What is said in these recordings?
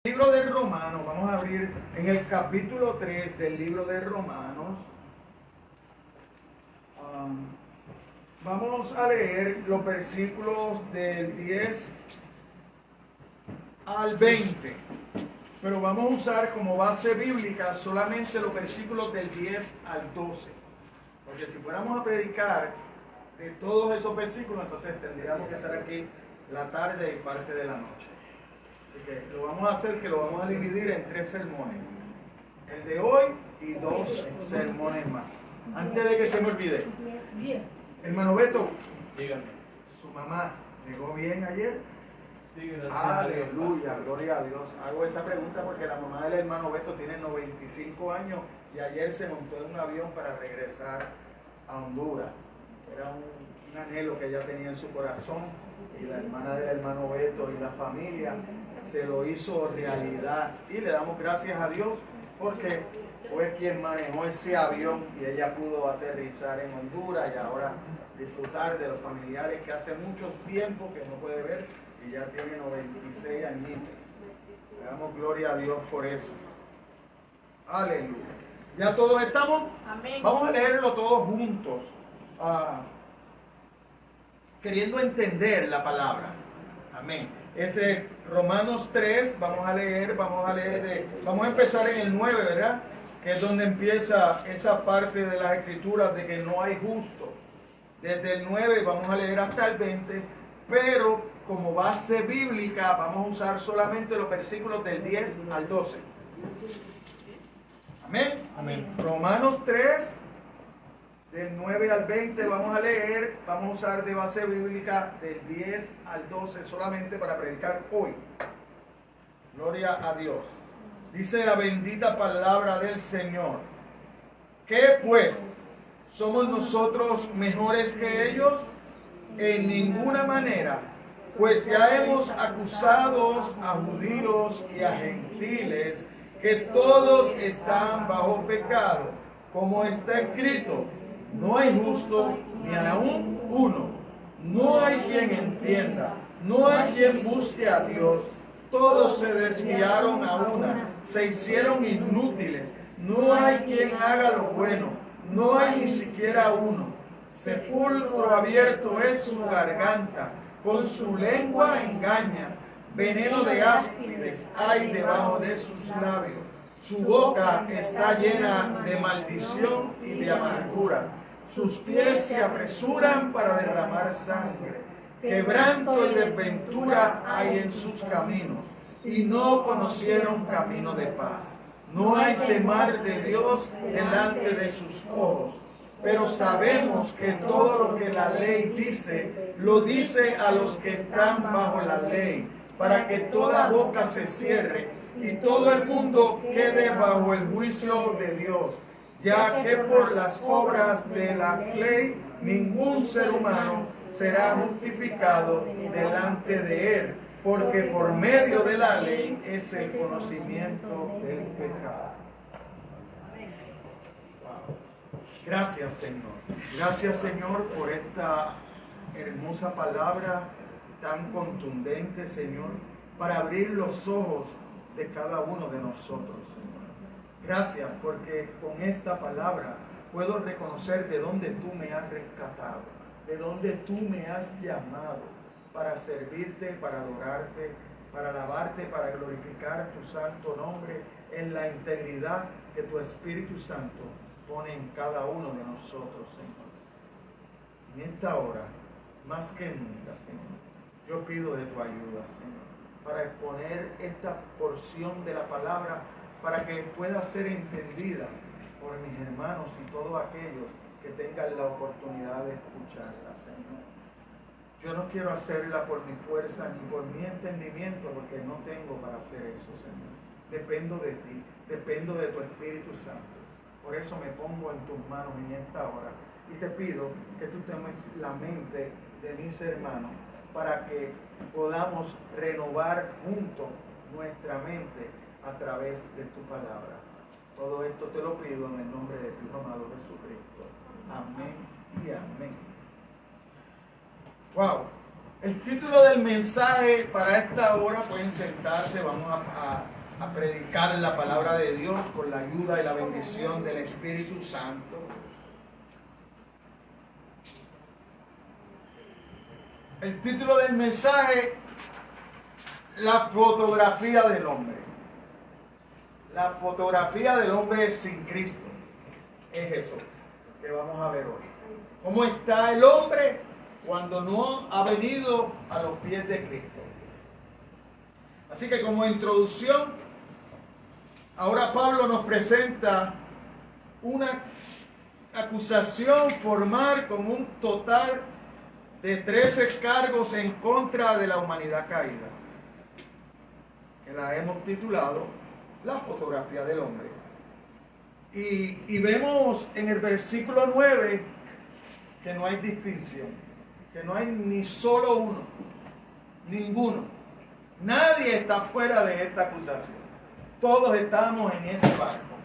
Libro de Romanos, vamos a abrir en el capítulo 3 del libro de Romanos. Vamos a leer los versículos del 10 al 20, pero vamos a usar como base bíblica solamente los versículos del 10 al 12, porque si fuéramos a predicar de todos esos versículos, entonces tendríamos que estar aquí la tarde y parte de la noche. Así que lo vamos a hacer, que lo vamos a dividir en 3 sermones. El de hoy y 2 sermones más. Antes de que se me olvide, hermano Beto, Dígame. ¿su mamá llegó bien ayer? Sí, gracias. Aleluya, gloria a Dios. Hago esa pregunta porque la mamá del hermano Beto tiene 95 años y ayer se montó en un avión para regresar a Honduras. Era un anhelo que ella tenía en su corazón y la hermana del hermano Beto y la familia se lo hizo realidad. Y le damos gracias a Dios porque fue quien manejó ese avión y ella pudo aterrizar en Honduras y ahora disfrutar de los familiares que hace mucho tiempo que no puede ver y ya tiene 96 añitos. Le damos gloria a Dios por eso. Aleluya. ¿Ya todos estamos? Amén. Vamos a leerlo todos juntos. Queriendo entender la palabra. Amén. Ese Romanos 3, vamos a empezar en el 9, ¿verdad? Que es donde empieza esa parte de las escrituras de que no hay justo. Desde el 9 vamos a leer hasta el 20, pero como base bíblica vamos a usar solamente los versículos del 10 al 12. Amén. Amén. Romanos 3, del 9 al 20 vamos a leer, vamos a usar de base bíblica del 10 al 12 solamente para predicar hoy. Gloria a Dios. Dice la bendita palabra del Señor. ¿Qué pues? ¿Somos nosotros mejores que ellos? En ninguna manera, pues ya hemos acusado a judíos y a gentiles que todos están bajo pecado, como está escrito. No hay justo ni aún uno. No hay quien entienda. No hay quien busque a Dios. Todos se desviaron a una. Se hicieron inútiles. No hay quien haga lo bueno. No hay ni siquiera uno. Sepulcro abierto es su garganta. Con su lengua engaña. Veneno de áspides hay debajo de sus labios. Su boca está llena de maldición y de amargura. Sus pies se apresuran para derramar sangre. Quebranto y desventura hay en sus caminos, y no conocieron camino de paz. No hay temor de Dios delante de sus ojos. Pero sabemos que todo lo que la ley dice, lo dice a los que están bajo la ley, para que toda boca se cierre y todo el mundo quede bajo el juicio de Dios, ya que por las obras de la ley ningún ser humano será justificado delante de él, porque por medio de la ley es el conocimiento del pecado. Gracias, Señor. Gracias, Señor, por esta hermosa palabra tan contundente, Señor, para abrir los ojos de cada uno de nosotros, Señor. Gracias porque con esta palabra puedo reconocer de dónde tú me has rescatado, de dónde tú me has llamado para servirte, para adorarte, para alabarte, para glorificar tu santo nombre en la integridad que tu Espíritu Santo pone en cada uno de nosotros, Señor. En esta hora, más que nunca, Señor, yo pido de tu ayuda, Señor, para exponer esta porción de la palabra para que pueda ser entendida por mis hermanos y todos aquellos que tengan la oportunidad de escucharla, Señor. Yo no quiero hacerla por mi fuerza ni por mi entendimiento, porque no tengo para hacer eso, Señor. Dependo de ti, dependo de tu Espíritu Santo. Por eso me pongo en tus manos en esta hora y te pido que tú tomes la mente de mis hermanos para que podamos renovar juntos nuestra mente a través de tu palabra. Todo esto te lo pido en el nombre de tu amado Jesucristo. Amén y amén. Wow. El título del mensaje para esta hora, pueden sentarse, vamos a predicar la palabra de Dios con la ayuda y la bendición del Espíritu Santo. El título del mensaje, la fotografía del hombre. La fotografía del hombre sin Cristo. Es eso que vamos a ver hoy. ¿Cómo está el hombre cuando no ha venido a los pies de Cristo? Así que como introducción, ahora Pablo nos presenta una acusación formal con un total de 13 cargos en contra de la humanidad caída, que la hemos titulado La fotografía del hombre. Y vemos en el versículo 9 que no hay distinción, que no hay ni solo uno, ninguno. Nadie está fuera de esta acusación. Todos estamos en ese barco.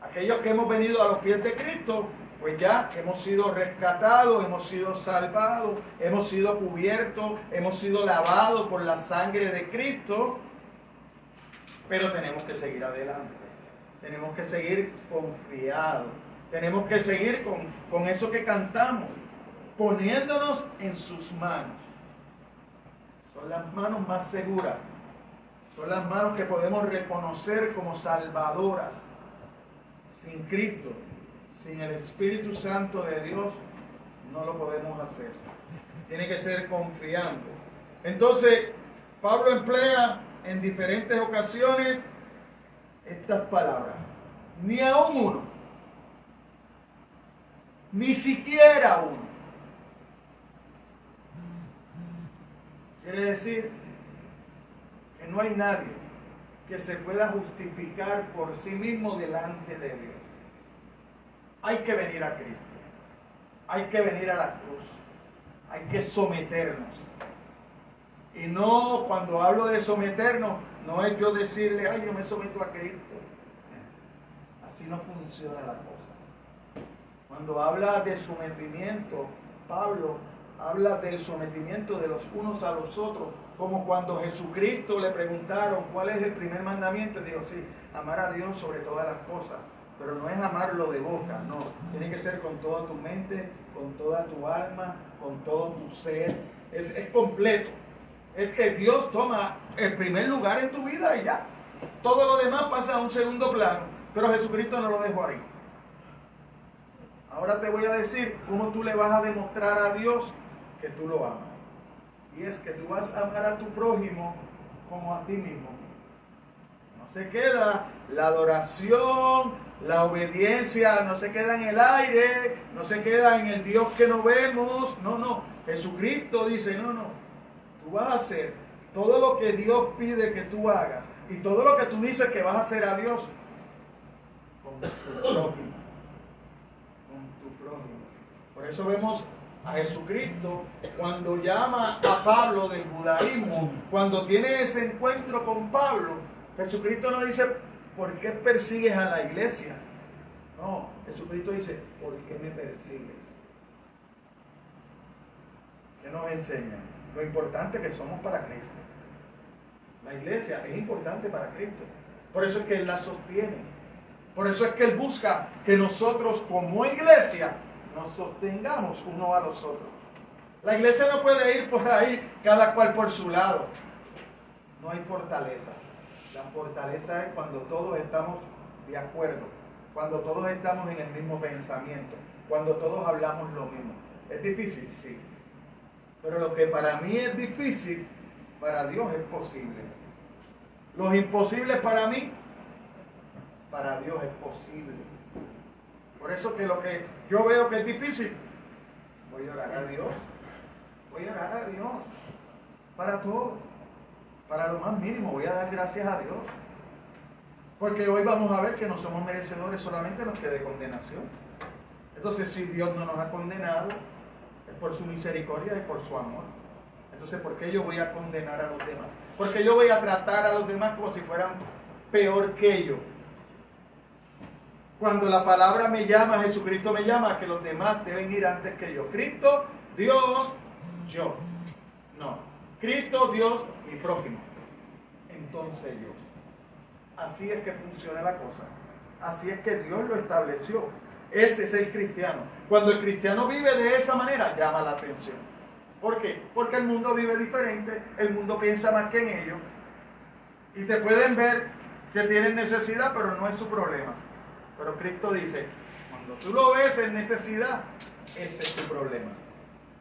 Aquellos que hemos venido a los pies de Cristo, pues ya hemos sido rescatados, hemos sido salvados, hemos sido cubiertos, hemos sido lavados por la sangre de Cristo, pero tenemos que seguir adelante. Tenemos que seguir confiados. Tenemos que seguir con eso que cantamos, poniéndonos en sus manos. Son las manos más seguras. Son las manos que podemos reconocer como salvadoras. Sin Cristo, sin el Espíritu Santo de Dios, no lo podemos hacer. Tiene que ser confiante. Entonces, Pablo emplea en diferentes ocasiones estas palabras. Ni aún uno. Ni siquiera uno. Quiere decir que no hay nadie que se pueda justificar por sí mismo delante de Dios. Hay que venir a Cristo. Hay que venir a la cruz. Hay que someternos. Y no, cuando hablo de someternos, no es yo decirle, ay, yo me someto a Cristo. Así no funciona la cosa. Cuando habla de sometimiento, Pablo habla del sometimiento de los unos a los otros, como cuando Jesucristo le preguntaron cuál es el primer mandamiento, y dijo, sí, amar a Dios sobre todas las cosas, pero no es amarlo de boca, no, tiene que ser con toda tu mente, con toda tu alma, con todo tu ser, es completo, es que Dios toma el primer lugar en tu vida y ya, todo lo demás pasa a un segundo plano, pero Jesucristo no lo dejó ahí. Ahora te voy a decir cómo tú le vas a demostrar a Dios que tú lo amas. Y es que tú vas a amar a tu prójimo como a ti mismo. No se queda la adoración, la obediencia, no se queda en el aire, no se queda en el Dios que no vemos. No. Jesucristo dice, no. Tú vas a hacer todo lo que Dios pide que tú hagas y todo lo que tú dices que vas a hacer a Dios con tu prójimo. Por eso vemos a Jesucristo cuando llama a Pablo del judaísmo, cuando tiene ese encuentro con Pablo, Jesucristo no dice, ¿por qué persigues a la iglesia? No, Jesucristo dice, ¿por qué me persigues? ¿Qué nos enseña? Lo importante que somos para Cristo. La iglesia es importante para Cristo. Por eso es que Él la sostiene. Por eso es que Él busca que nosotros como iglesia nos sostengamos uno a los otros. La iglesia no puede ir por ahí, cada cual por su lado. No hay fortaleza. La fortaleza es cuando todos estamos de acuerdo, cuando todos estamos en el mismo pensamiento, cuando todos hablamos lo mismo. ¿Es difícil? Sí. Pero lo que para mí es difícil, para Dios es posible. Lo imposible para mí, para Dios es posible. Por eso que lo que yo veo que es difícil, voy a orar a Dios. Voy a orar a Dios para todo. Para lo más mínimo voy a dar gracias a Dios. Porque hoy vamos a ver que no somos merecedores, solamente los que de condenación. Entonces, si Dios no nos ha condenado, es por su misericordia y por su amor. Entonces, ¿por qué yo voy a condenar a los demás? Porque yo voy a tratar a los demás como si fueran peor que yo. Cuando la palabra me llama, Jesucristo me llama, que los demás deben ir antes que yo. Cristo, Dios, yo. No. Cristo, Dios y prójimo. Entonces Dios. Así es que funciona la cosa. Así es que Dios lo estableció. Ese es el cristiano. Cuando el cristiano vive de esa manera, llama la atención. ¿Por qué? Porque el mundo vive diferente, el mundo piensa más que en ellos. Y te pueden ver que tienen necesidad, pero no es su problema. Pero Cristo dice, cuando tú lo ves en necesidad, ese es tu problema.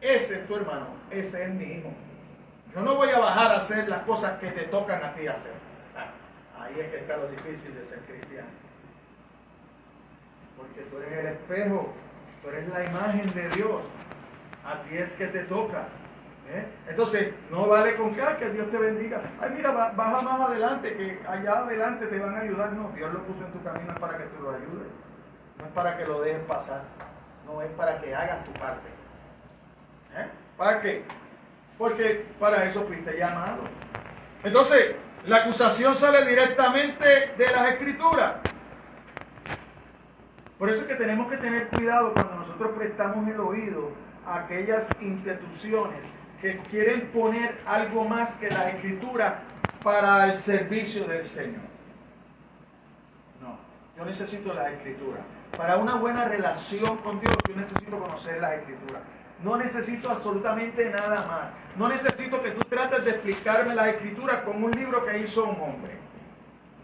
Ese es tu hermano, ese es mi hijo. Yo no voy a bajar a hacer las cosas que te tocan a ti hacer. Ahí es que está lo difícil de ser cristiano. Porque tú eres el espejo, tú eres la imagen de Dios. A ti es que te toca. Entonces, no vale con que Dios te bendiga. Ay, mira, baja más adelante, que allá adelante te van a ayudar. No, Dios lo puso en tu camino es para que tú lo ayudes. No es para que lo dejes pasar. No es para que hagas tu parte. ¿Para qué? Porque para eso fuiste llamado. Entonces, la acusación sale directamente de las Escrituras. Por eso es que tenemos que tener cuidado cuando nosotros prestamos el oído a aquellas instituciones que quieren poner algo más que las Escrituras para el servicio del Señor. No, yo necesito las Escrituras. Para una buena relación con Dios, yo necesito conocer las Escrituras. No necesito absolutamente nada más. No necesito que tú trates de explicarme las Escrituras con un libro que hizo un hombre.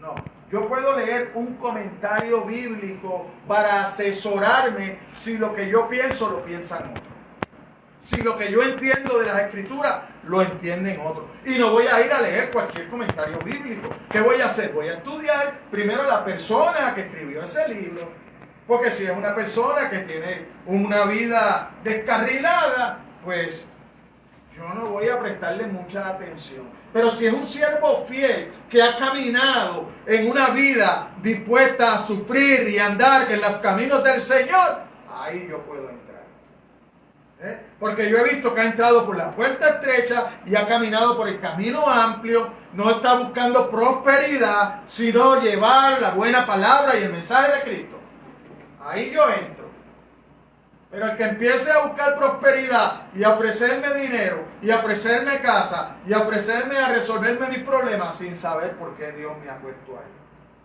No, yo puedo leer un comentario bíblico para asesorarme si lo que yo pienso lo piensan otros. Si lo que yo entiendo de las Escrituras lo entienden otros. Y no voy a ir a leer cualquier comentario bíblico. ¿Qué voy a hacer? Voy a estudiar primero a la persona que escribió ese libro. Porque si es una persona que tiene una vida descarrilada, pues yo no voy a prestarle mucha atención. Pero si es un siervo fiel que ha caminado en una vida dispuesta a sufrir y andar en los caminos del Señor, ahí yo puedo entrar. Porque yo he visto que ha entrado por la puerta estrecha y ha caminado por el camino amplio, no está buscando prosperidad, sino llevar la buena palabra y el mensaje de Cristo. Ahí yo entro. Pero el que empiece a buscar prosperidad y a ofrecerme dinero y a ofrecerme casa y a ofrecerme a resolverme mis problemas sin saber por qué Dios me ha puesto ahí.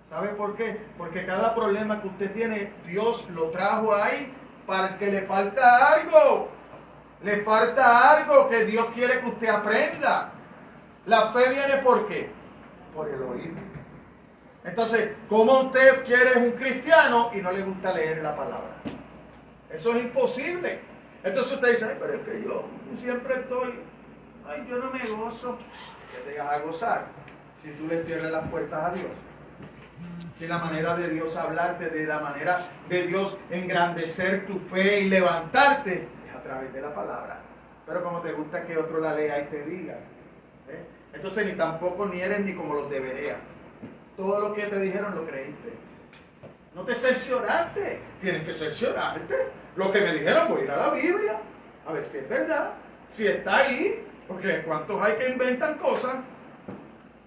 ¿Sabe por qué? Porque cada problema que usted tiene, Dios lo trajo ahí para que le falta algo. Le falta algo que Dios quiere que usted aprenda. La fe viene ¿por qué? Por el oír. Entonces, ¿cómo usted quiere un cristiano y no le gusta leer la palabra? Eso es imposible. Entonces usted dice, pero es que yo siempre estoy, yo no me gozo. ¿Qué te vas a gozar? Si tú le cierras las puertas a Dios. Si la manera de Dios hablarte, de la manera de Dios engrandecer tu fe y levantarte, es a través de la palabra. Pero como te gusta que otro la lea y te diga. Entonces ni tampoco ni eres ni como los de Berea. Todo lo que te dijeron lo creíste. No te cercioraste. Tienes que cerciorarte. Lo que me dijeron, voy a ir a la Biblia. A ver si es verdad. Si está ahí. Porque ¿cuántos hay que inventan cosas?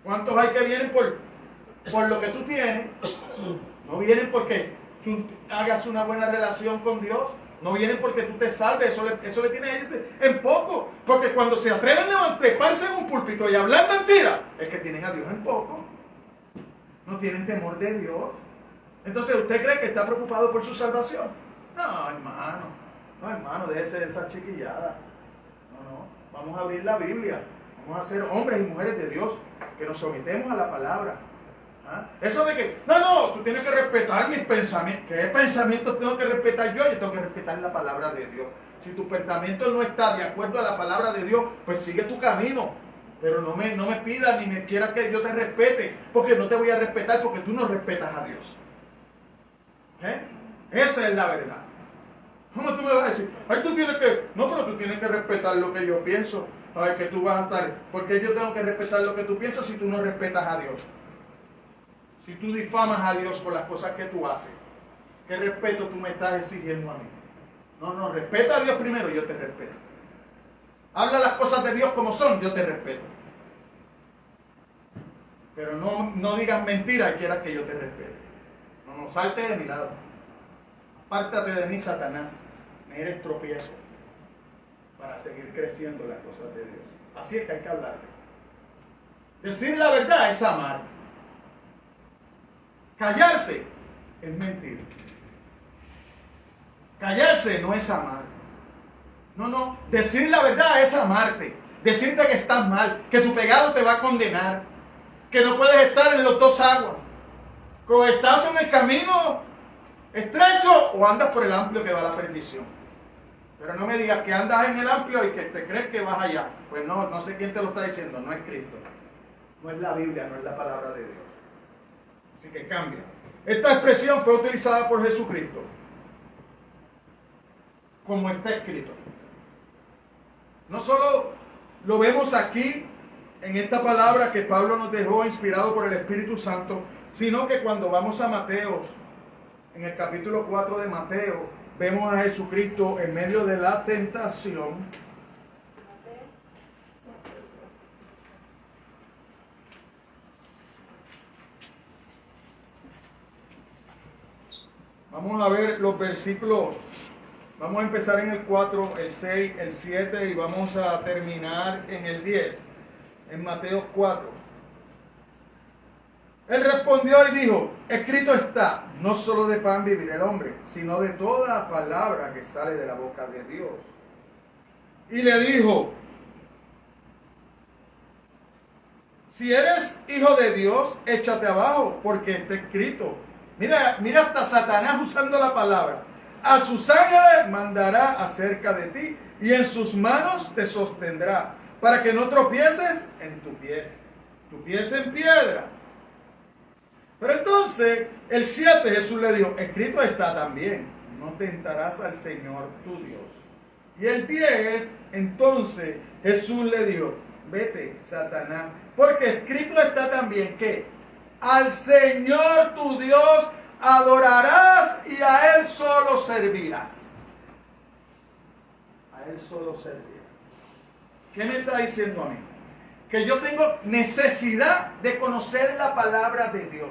¿Cuántos hay que vienen por lo que tú tienes? No vienen porque tú hagas una buena relación con Dios. No vienen porque tú te salves. Eso le tiene a ellos en poco. Porque cuando se atreven a treparse en un púlpito y hablar mentiras, es que tienen a Dios en poco. No tienen temor de Dios. Entonces, ¿usted cree que está preocupado por su salvación? No, hermano. No, hermano, déjese de esa chiquillada. No. Vamos a abrir la Biblia. Vamos a ser hombres y mujeres de Dios que nos sometemos a la palabra. Eso de que, no, tú tienes que respetar mis pensamientos. ¿Qué pensamientos tengo que respetar yo? Yo tengo que respetar la palabra de Dios. Si tu pensamiento no está de acuerdo a la palabra de Dios, pues sigue tu camino. Pero no me pidas ni me quieras que yo te respete, porque no te voy a respetar porque tú no respetas a Dios. Esa es la verdad. ¿Cómo tú me vas a decir? Tú tienes que, no, pero tú tienes que respetar lo que yo pienso. Ay, que tú vas a estar, porque yo tengo que respetar lo que tú piensas si tú no respetas a Dios. Si tú difamas a Dios por las cosas que tú haces, ¿qué respeto tú me estás exigiendo a mí? No, respeta a Dios primero, yo te respeto. Habla las cosas de Dios como son, yo te respeto. Pero no digas mentiras y quieras que yo te respete. No, salte de mi lado. Apártate de mí, Satanás. Me eres tropiezo para seguir creciendo las cosas de Dios. Así es que hay que hablarle. Decir la verdad es amar. Callarse es mentir. Callarse no es amar. No. Decir la verdad es amarte. Decirte que estás mal, que tu pecado te va a condenar, que no puedes estar en los dos aguas. O estás en el camino estrecho o andas por el amplio que va a la perdición. Pero no me digas que andas en el amplio y que te crees que vas allá. Pues no sé quién te lo está diciendo, no es Cristo. No es la Biblia, no es la palabra de Dios. Así que cambia. Esta expresión fue utilizada por Jesucristo, como está escrito. No solo lo vemos aquí, en esta palabra que Pablo nos dejó inspirado por el Espíritu Santo, sino que cuando vamos a Mateo, en el capítulo 4 de Mateo, vemos a Jesucristo en medio de la tentación. Vamos a ver los versículos. Vamos a empezar en el 4, el 6, el 7 y vamos a terminar en el 10, en Mateo 4. Él respondió y dijo, escrito está, no solo de pan vivirá el hombre, sino de toda palabra que sale de la boca de Dios. Y le dijo, si eres hijo de Dios, échate abajo, porque está escrito. Mira hasta Satanás usando la palabra. A sus ángeles mandará acerca de ti, y en sus manos te sostendrá, para que no tropieces en tu pies en piedra. Pero entonces, el 7 Jesús le dijo, escrito está también, no tentarás al Señor tu Dios. Y el 10, entonces Jesús le dijo, vete, Satanás, porque escrito está también que al Señor tu Dios adorarás y a Él solo servirás. A Él solo servirás. ¿Qué me está diciendo a mí? Que yo tengo necesidad de conocer la palabra de Dios.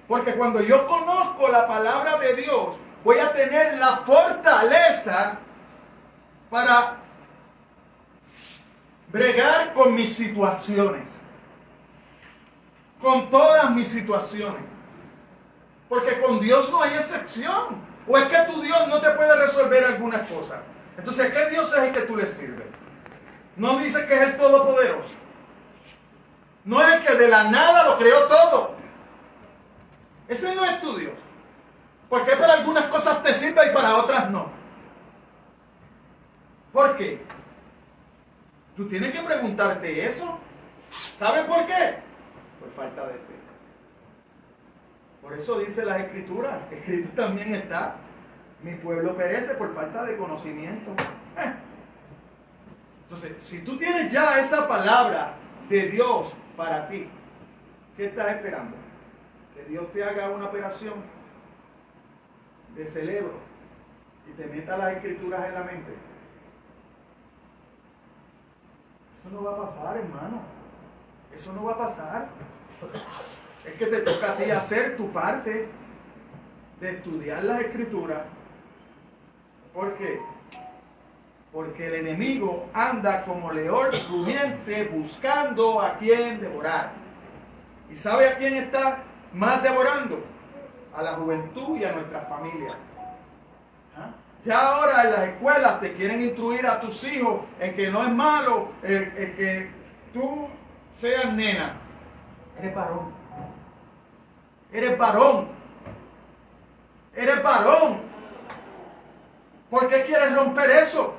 Porque cuando yo conozco la palabra de Dios, voy a tener la fortaleza para bregar con mis situaciones. Con todas mis situaciones. Porque con Dios no hay excepción. ¿O es que tu Dios no te puede resolver algunas cosas? Entonces, ¿qué Dios es el que tú le sirves? No dice que es el Todopoderoso. No es el que de la nada lo creó todo. Ese no es tu Dios. Porque para algunas cosas te sirve y para otras no. ¿Por qué? Tú tienes que preguntarte eso. ¿Sabes por qué? Por falta de fe. Por eso dice las Escrituras. Escrito también está. Mi pueblo perece por falta de conocimiento. Entonces, si tú tienes ya esa palabra de Dios para ti, ¿qué estás esperando? Que Dios te haga una operación de cerebro y te meta las escrituras en la mente. Eso no va a pasar, hermano. Eso no va a pasar. Es que te toca a ti hacer tu parte de estudiar las escrituras. ¿Por qué? Porque el enemigo anda como león rumiante buscando a quien devorar. ¿Y sabe a quién está más devorando? A la juventud y a nuestras familias. Ya ahora en las escuelas te quieren instruir a tus hijos en que no es malo el que tú seas nena. Eres varón. Eres varón. Eres varón. ¿Por qué quieres romper eso?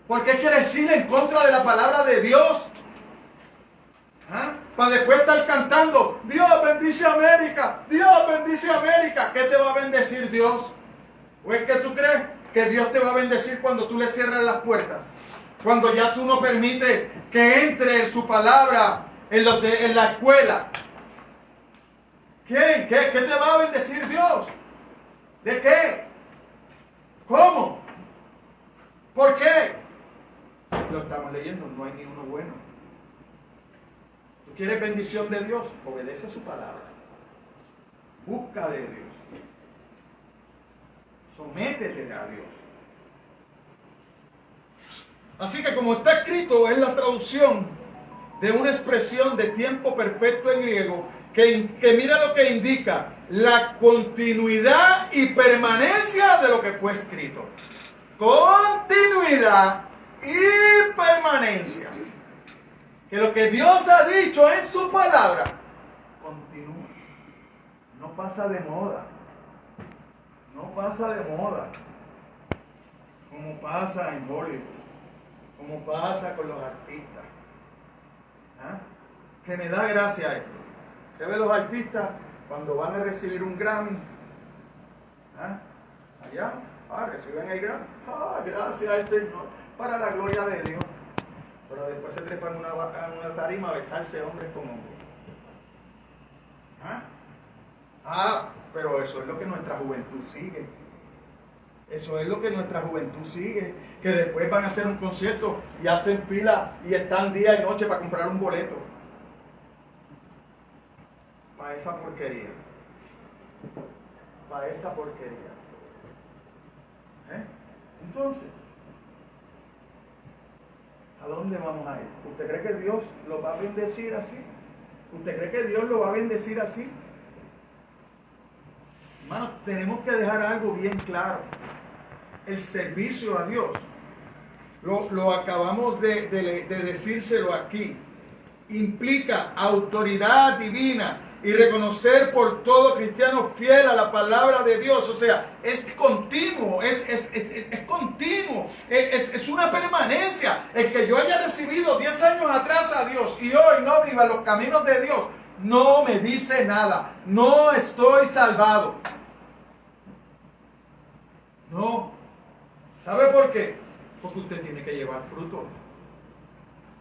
¿Por qué quieres ir en contra de la palabra de Dios? Para después estar cantando, Dios bendice a América, Dios bendice a América. ¿Qué te va a bendecir Dios? ¿O es que tú crees que Dios te va a bendecir cuando tú le cierras las puertas? Cuando ya tú no permites que entre en su palabra en la escuela. ¿Quién? ¿Qué te va a bendecir Dios? ¿De qué? ¿Cómo? ¿Por qué? Lo estamos leyendo, no hay ni uno bueno. ¿Tú quieres bendición de Dios? Obedece su palabra. Busca de Dios. Sométete a Dios. Así que como está escrito, es la traducción de una expresión de tiempo perfecto en griego que mira lo que indica, la continuidad y permanencia de lo que fue escrito. Continuidad y permanencia. Que lo que Dios ha dicho en su palabra continúa. No pasa de moda. No pasa de moda. Como pasa en Hollywood. Como pasa con los artistas. ¿Ah? Que me da gracia esto. Que ve los artistas cuando van a recibir un Grammy. ¿Ah? Allá. Reciben el Grammy. Gracias al Señor. Para la gloria de Dios. Pero después se trepan en una tarima a besarse hombres con hombres. Pero eso es lo que nuestra juventud sigue. Eso es lo que nuestra juventud sigue. Que después van a hacer un concierto y hacen fila y están día y noche para comprar un boleto. Para esa porquería. Para esa porquería. Entonces, ¿a dónde vamos a ir? ¿Usted cree que Dios lo va a bendecir así? ¿Usted cree que Dios lo va a bendecir así? Hermanos, tenemos que dejar algo bien claro. El servicio a Dios, lo acabamos de decírselo aquí, implica autoridad divina y reconocer por todo cristiano fiel a la palabra de Dios. O sea, es continuo, es continuo, es una permanencia. El que yo haya recibido 10 años atrás a Dios y hoy no viva los caminos de Dios, no me dice nada. No estoy salvado. No. ¿Sabe por qué? Porque usted tiene que llevar fruto.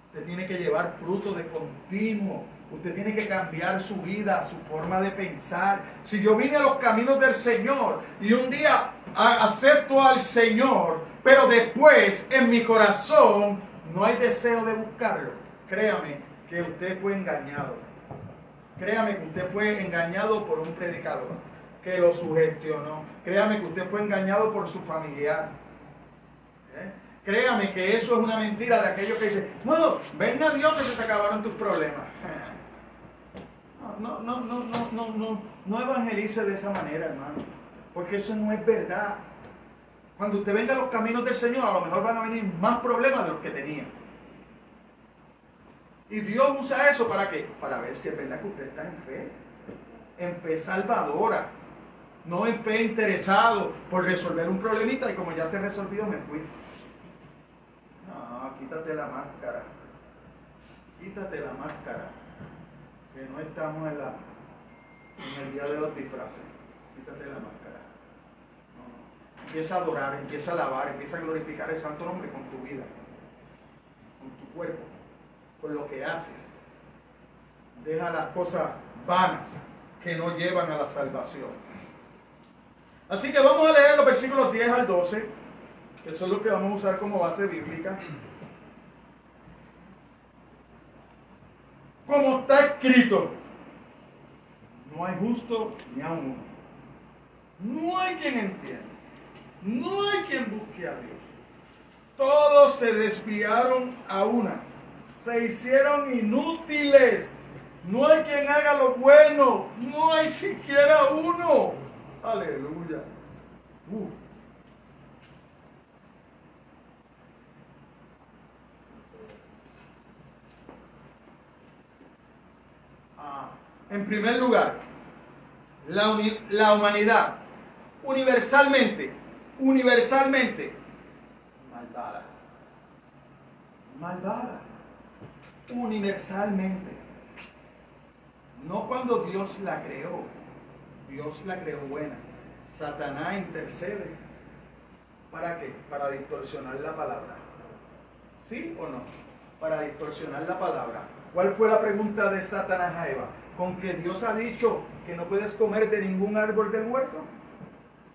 Usted tiene que llevar fruto de continuo. Usted tiene que cambiar su vida, su forma de pensar. Si yo vine a los caminos del Señor y un día acepto al Señor, pero después en mi corazón no hay deseo de buscarlo, créame que usted fue engañado. Créame que usted fue engañado por un predicador que lo sugestionó. Créame que usted fue engañado por su familiar. Créame que eso es una mentira de aquellos que dicen, no, venga a Dios que se te acabaron tus problemas. No evangelice de esa manera, hermano, porque eso no es verdad. Cuando usted venga a los caminos del Señor, a lo mejor van a venir más problemas de los que tenía. Y Dios usa eso ¿para qué? Para ver si es verdad que usted está en fe salvadora, no en fe interesado por resolver un problemita y como ya se resolvió me fui. No, quítate la máscara. Quítate la máscara. Que no estamos en el día de los disfraces. Quítate la máscara. No. Empieza a adorar, empieza a alabar, empieza a glorificar el santo nombre con tu vida, con tu cuerpo, con lo que haces. Deja las cosas vanas que no llevan a la salvación. Así que vamos a leer los versículos 10 al 12, que son los que vamos a usar como base bíblica. Como está escrito, no hay justo ni a uno. No hay quien entienda. No hay quien busque a Dios. Todos se desviaron a una. Se hicieron inútiles. No hay quien haga lo bueno. No hay siquiera uno. Aleluya. En primer lugar, la humanidad universalmente malvada, universalmente. No cuando Dios la creó buena. Satanás intercede. ¿Para qué? Para distorsionar la palabra. ¿Sí o no? Para distorsionar la palabra. ¿Cuál fue la pregunta de Satanás a Eva? ¿Con que Dios ha dicho que no puedes comer de ningún árbol del huerto?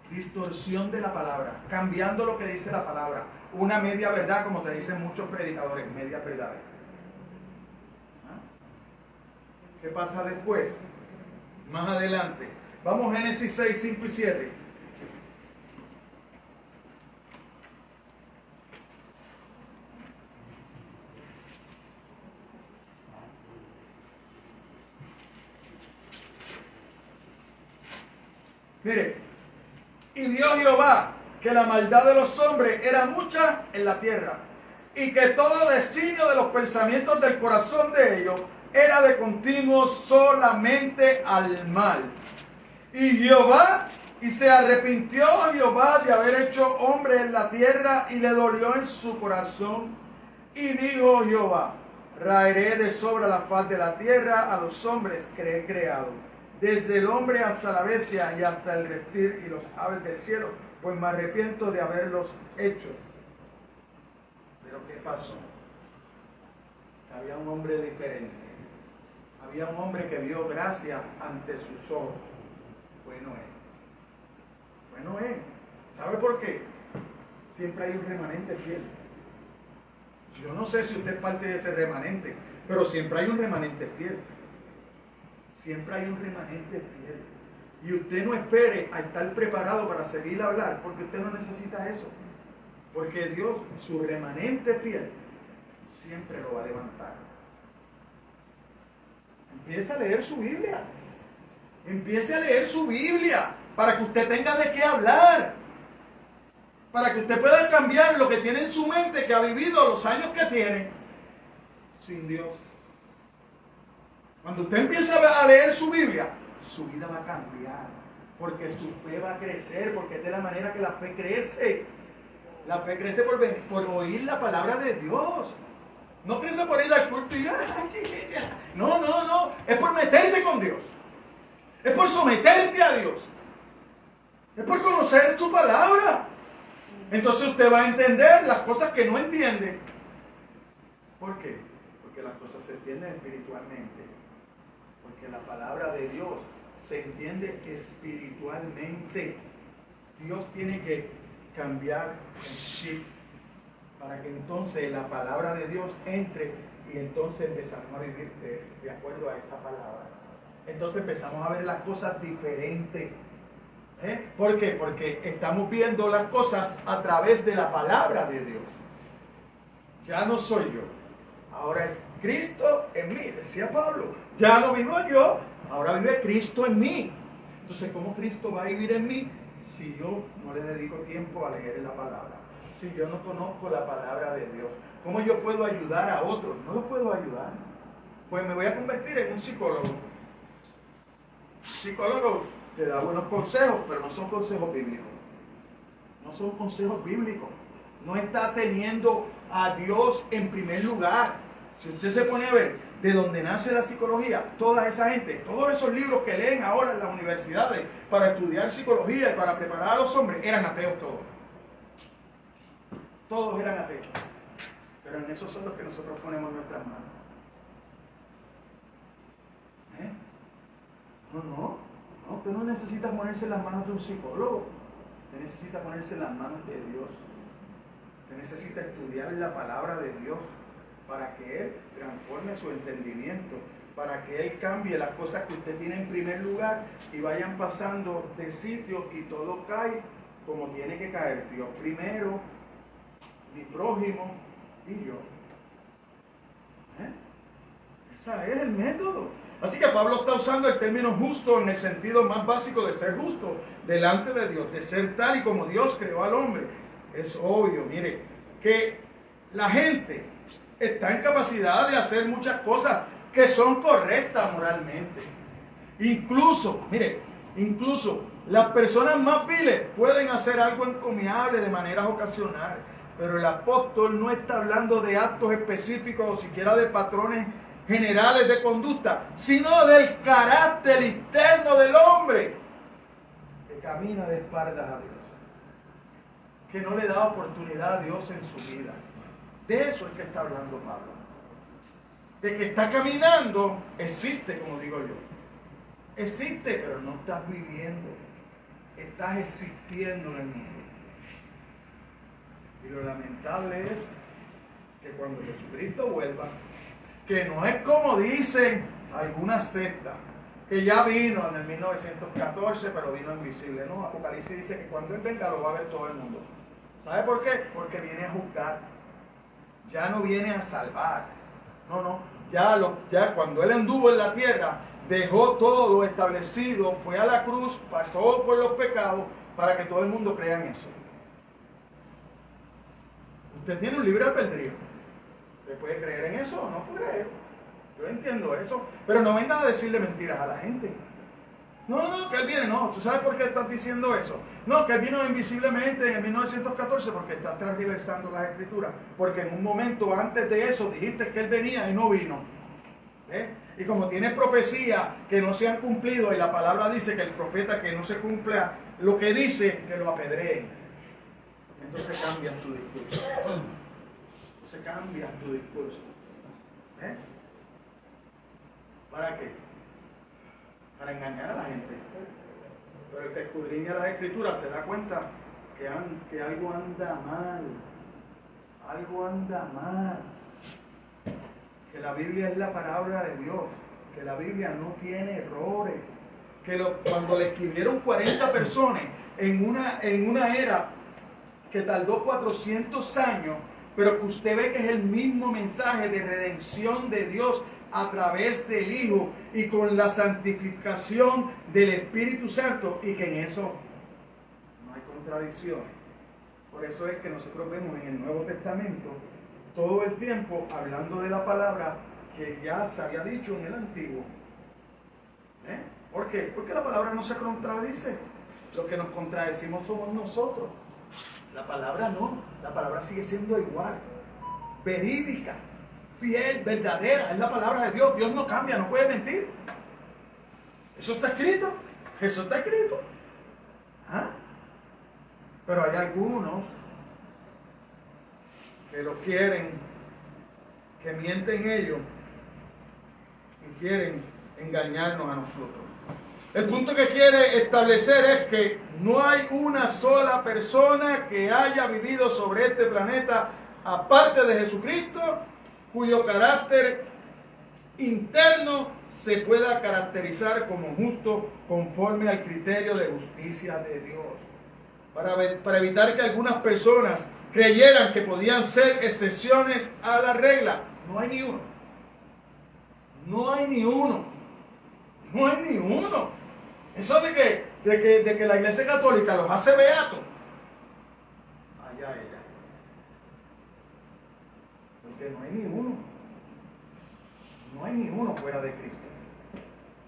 Distorsión de la palabra, cambiando lo que dice la palabra. Una media verdad, como te dicen muchos predicadores, media verdades. ¿Qué pasa después? Más adelante. Vamos a Génesis 6, 5 y 7. Mire, y vio Jehová que la maldad de los hombres era mucha en la tierra, y que todo designio de los pensamientos del corazón de ellos era de continuo solamente al mal. Y se arrepintió Jehová de haber hecho hombre en la tierra, y le dolió en su corazón. Y dijo Jehová: raeré de sobra la faz de la tierra a los hombres que he creado, desde el hombre hasta la bestia y hasta el reptil y los aves del cielo, pues me arrepiento de haberlos hecho. Pero ¿qué pasó? Había un hombre diferente. Había un hombre que vio gracia ante sus ojos. Fue Noé. Fue Noé. ¿Sabe por qué? Siempre hay un remanente fiel. Yo no sé si usted es parte de ese remanente, pero siempre hay un remanente fiel. Siempre hay un remanente fiel. Y usted no espere a estar preparado para seguir a hablar, porque usted no necesita eso. Porque Dios, su remanente fiel, siempre lo va a levantar. Empiece a leer su Biblia. Empiece a leer su Biblia para que usted tenga de qué hablar. Para que usted pueda cambiar lo que tiene en su mente, que ha vivido los años que tiene sin Dios. Cuando usted empieza a leer su Biblia, su vida va a cambiar, porque su fe va a crecer, porque es de la manera que la fe crece. La fe crece por oír la palabra de Dios. No crece por ir al culto y no. Es por meterte con Dios. Es por someterte a Dios. Es por conocer su palabra. Entonces usted va a entender las cosas que no entiende. ¿Por qué? Porque las cosas se entienden espiritualmente. Porque la palabra de Dios se entiende espiritualmente. Dios tiene que cambiar el chip para que entonces la palabra de Dios entre y entonces empezamos a vivir de acuerdo a esa palabra. Entonces empezamos a ver las cosas diferentes. ¿Por qué? Porque estamos viendo las cosas a través de la palabra de Dios. Ya no soy yo, ahora es Cristo en mí, decía Pablo. Ya no vivo yo, ahora vive Cristo en mí. Entonces, ¿cómo Cristo va a vivir en mí si yo no le dedico tiempo a leer la palabra? Si yo no conozco la palabra de Dios, ¿cómo yo puedo ayudar a otros? No los puedo ayudar. Pues me voy a convertir en un psicólogo. Psicólogo te da buenos consejos, pero no son consejos bíblicos. No son consejos bíblicos. No está teniendo a Dios en primer lugar. Si usted se pone a ver de dónde nace la psicología, toda esa gente, todos esos libros que leen ahora en las universidades para estudiar psicología y para preparar a los hombres, eran ateos todos. Todos eran ateos. Pero en esos son los que nosotros ponemos nuestras manos. No, usted no necesita ponerse en las manos de un psicólogo. Usted necesita ponerse en las manos de Dios. Usted necesita estudiar la palabra de Dios para que Él transforme su entendimiento, para que Él cambie las cosas que usted tiene en primer lugar y vayan pasando de sitio y todo cae como tiene que caer. Dios primero, mi prójimo y yo. Ese es el método. Así que Pablo está usando el término justo en el sentido más básico de ser justo delante de Dios, de ser tal y como Dios creó al hombre. Es obvio, mire, que la gente está en capacidad de hacer muchas cosas que son correctas moralmente. Incluso las personas más viles pueden hacer algo encomiable de maneras ocasionales, pero el apóstol no está hablando de actos específicos o siquiera de patrones generales de conducta, sino del carácter interno del hombre que camina de espaldas a Dios, que no le da oportunidad a Dios en su vida. De eso es que está hablando Pablo. De que está caminando, existe, como digo yo. Existe, pero no estás viviendo. Estás existiendo en el mundo. Y lo lamentable es que cuando Jesucristo vuelva, que no es como dicen algunas sectas, que ya vino en el 1914, pero vino invisible. No, Apocalipsis dice que cuando Él venga lo va a ver todo el mundo. ¿Sabe por qué? Porque viene a juzgar. Ya no viene a salvar. No. Ya cuando Él anduvo en la tierra, dejó todo establecido, fue a la cruz, pagó por los pecados, para que todo el mundo crea en eso. Usted tiene un libre albedrío. ¿Usted puede creer en eso o no puede creer? Yo entiendo eso, pero no vengas a decirle mentiras a la gente. No, que él viene, no. ¿Tú sabes por qué estás diciendo eso? No, que él vino invisiblemente en el 1914 porque estás transversando las escrituras. Porque en un momento antes de eso dijiste que él venía y no vino. Y como tienes profecía que no se han cumplido y la palabra dice que el profeta que no se cumpla lo que dice, que lo apedreen. Entonces cambian tu discurso. Entonces cambian tu discurso. ¿Para qué? Para engañar a la gente. Pero el que escudriña las escrituras se da cuenta que algo anda mal. Algo anda mal. Que la Biblia es la palabra de Dios. Que la Biblia no tiene errores. Que cuando le escribieron 40 personas en una era que tardó 400 años, pero que usted ve que es el mismo mensaje de redención de Dios a través del Hijo y con la santificación del Espíritu Santo, y que en eso no hay contradicciones. Por eso es que nosotros vemos en el Nuevo Testamento todo el tiempo hablando de la palabra que ya se había dicho en el Antiguo. ¿Por qué? Porque la palabra no se contradice. Lo que nos contradecimos somos nosotros. La palabra no, la palabra sigue siendo igual, verídica, fiel, verdadera, es la palabra de Dios. Dios no cambia, no puede mentir. Eso está escrito, eso está escrito. Pero hay algunos que lo quieren, que mienten ellos y quieren engañarnos a nosotros. El punto que quiere establecer es que no hay una sola persona que haya vivido sobre este planeta, aparte de Jesucristo, cuyo carácter interno se pueda caracterizar como justo conforme al criterio de justicia de Dios. Para evitar que algunas personas creyeran que podían ser excepciones a la regla. No hay ni uno. No hay ni uno. No hay ni uno. Eso de que la Iglesia Católica los hace beatos. Allá ella. Porque no hay ni uno. No hay ni uno fuera de Cristo.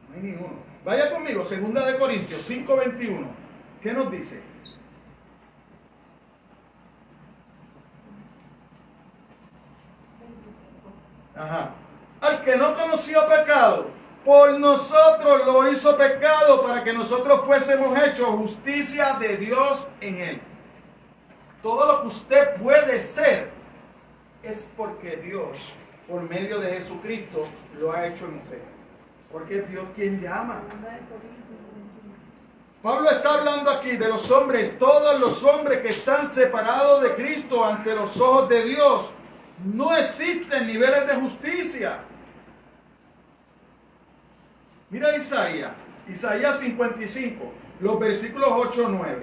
No hay ni uno. Vaya conmigo, 2 Corintios 5:21. ¿Qué nos dice? Al que no conoció pecado, por nosotros lo hizo pecado para que nosotros fuésemos hechos justicia de Dios en él. Todo lo que usted puede ser es porque Dios, por medio de Jesucristo, lo ha hecho en usted. Porque es Dios quien llama. Pablo está hablando aquí de los hombres, todos los hombres que están separados de Cristo ante los ojos de Dios. No existen niveles de justicia. Mira Isaías 55, los versículos 8-9.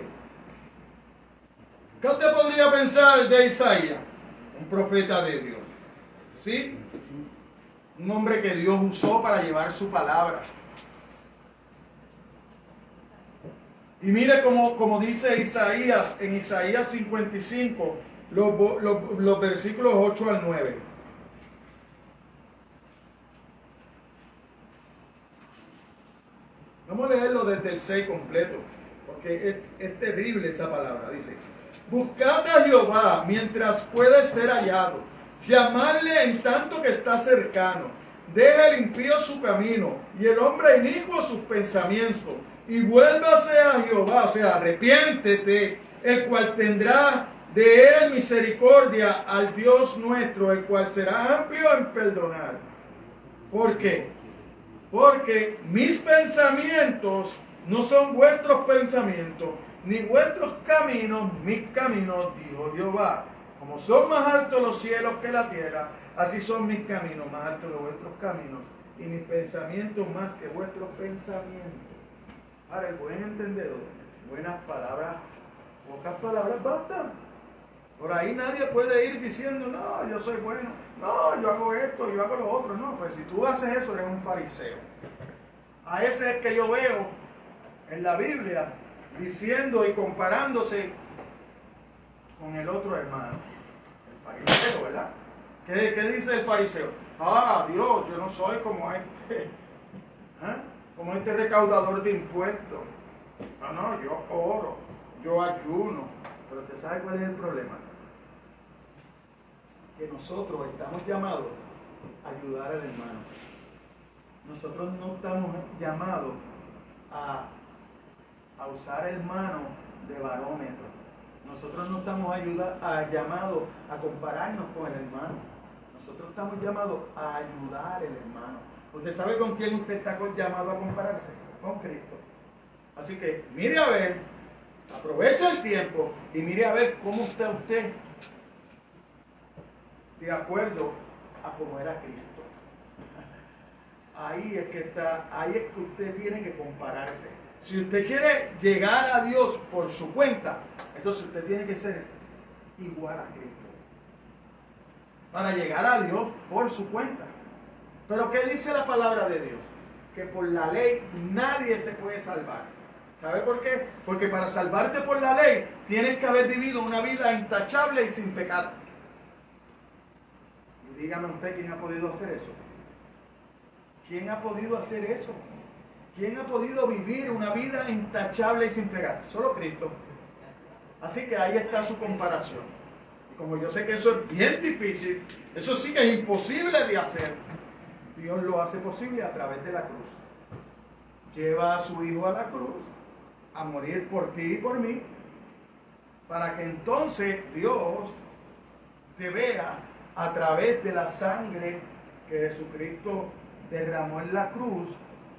¿Qué usted podría pensar de Isaías? Un profeta de Dios. ¿Sí? Un hombre que Dios usó para llevar su palabra. Y mire como dice Isaías, en Isaías 55, los versículos 8-9. Vamos a leerlo desde el 6 completo, porque es terrible esa palabra. Dice: buscad a Jehová mientras puede ser hallado, llamadle en tanto que está cercano. Deja el impío su camino y el hombre inicuo sus pensamientos, y vuélvase a Jehová, o sea, arrepiéntete, el cual tendrá de él misericordia, al Dios nuestro, el cual será amplio en perdonar. ¿Por qué? Porque mis pensamientos no son vuestros pensamientos, ni vuestros caminos mis caminos, dijo Jehová. Como son más altos los cielos que la tierra, así son mis caminos más altos que vuestros caminos, y mis pensamientos más que vuestros pensamientos. Para el buen entendedor, buenas palabras, pocas palabras bastan. Por ahí nadie puede ir diciendo: no, yo soy bueno, no, yo hago esto, yo hago lo otro. No, pues si tú haces eso, eres un fariseo. A ese es que yo veo en la Biblia diciendo y comparándose con el otro hermano, el fariseo, ¿verdad? ¿Qué dice el fariseo? Ah, Dios, yo no soy como como este recaudador de impuestos. No, yo oro, yo ayuno. Pero ¿usted sabe cuál es el problema? Que nosotros estamos llamados a ayudar al hermano. Nosotros no estamos llamados a usar el hermano de barómetro. Nosotros no estamos llamados a compararnos con el hermano. Nosotros estamos llamados a ayudar al hermano. ¿Usted sabe con quién usted está llamado a compararse? Con Cristo. Así que mire a ver, aproveche el tiempo y mire a ver cómo está usted de acuerdo a cómo era Cristo. Ahí es que usted tiene que compararse. Si usted quiere llegar a Dios por su cuenta, entonces usted tiene que ser igual a Cristo. Para llegar a Dios por su cuenta. Pero ¿qué dice la palabra de Dios? Que por la ley nadie se puede salvar. ¿Sabe por qué? Porque para salvarte por la ley tienes que haber vivido una vida intachable y sin pecado. Y dígame usted quién ha podido hacer eso. ¿Quién ha podido hacer eso? ¿Quién ha podido vivir una vida intachable y sin pecado? Solo Cristo. Así que ahí está su comparación. Y como yo sé que eso es bien difícil, eso sí que es imposible de hacer, Dios lo hace posible a través de la cruz. Lleva a su Hijo a la cruz, a morir por ti y por mí, para que entonces Dios te vea a través de la sangre que Jesucristo derramó en la cruz,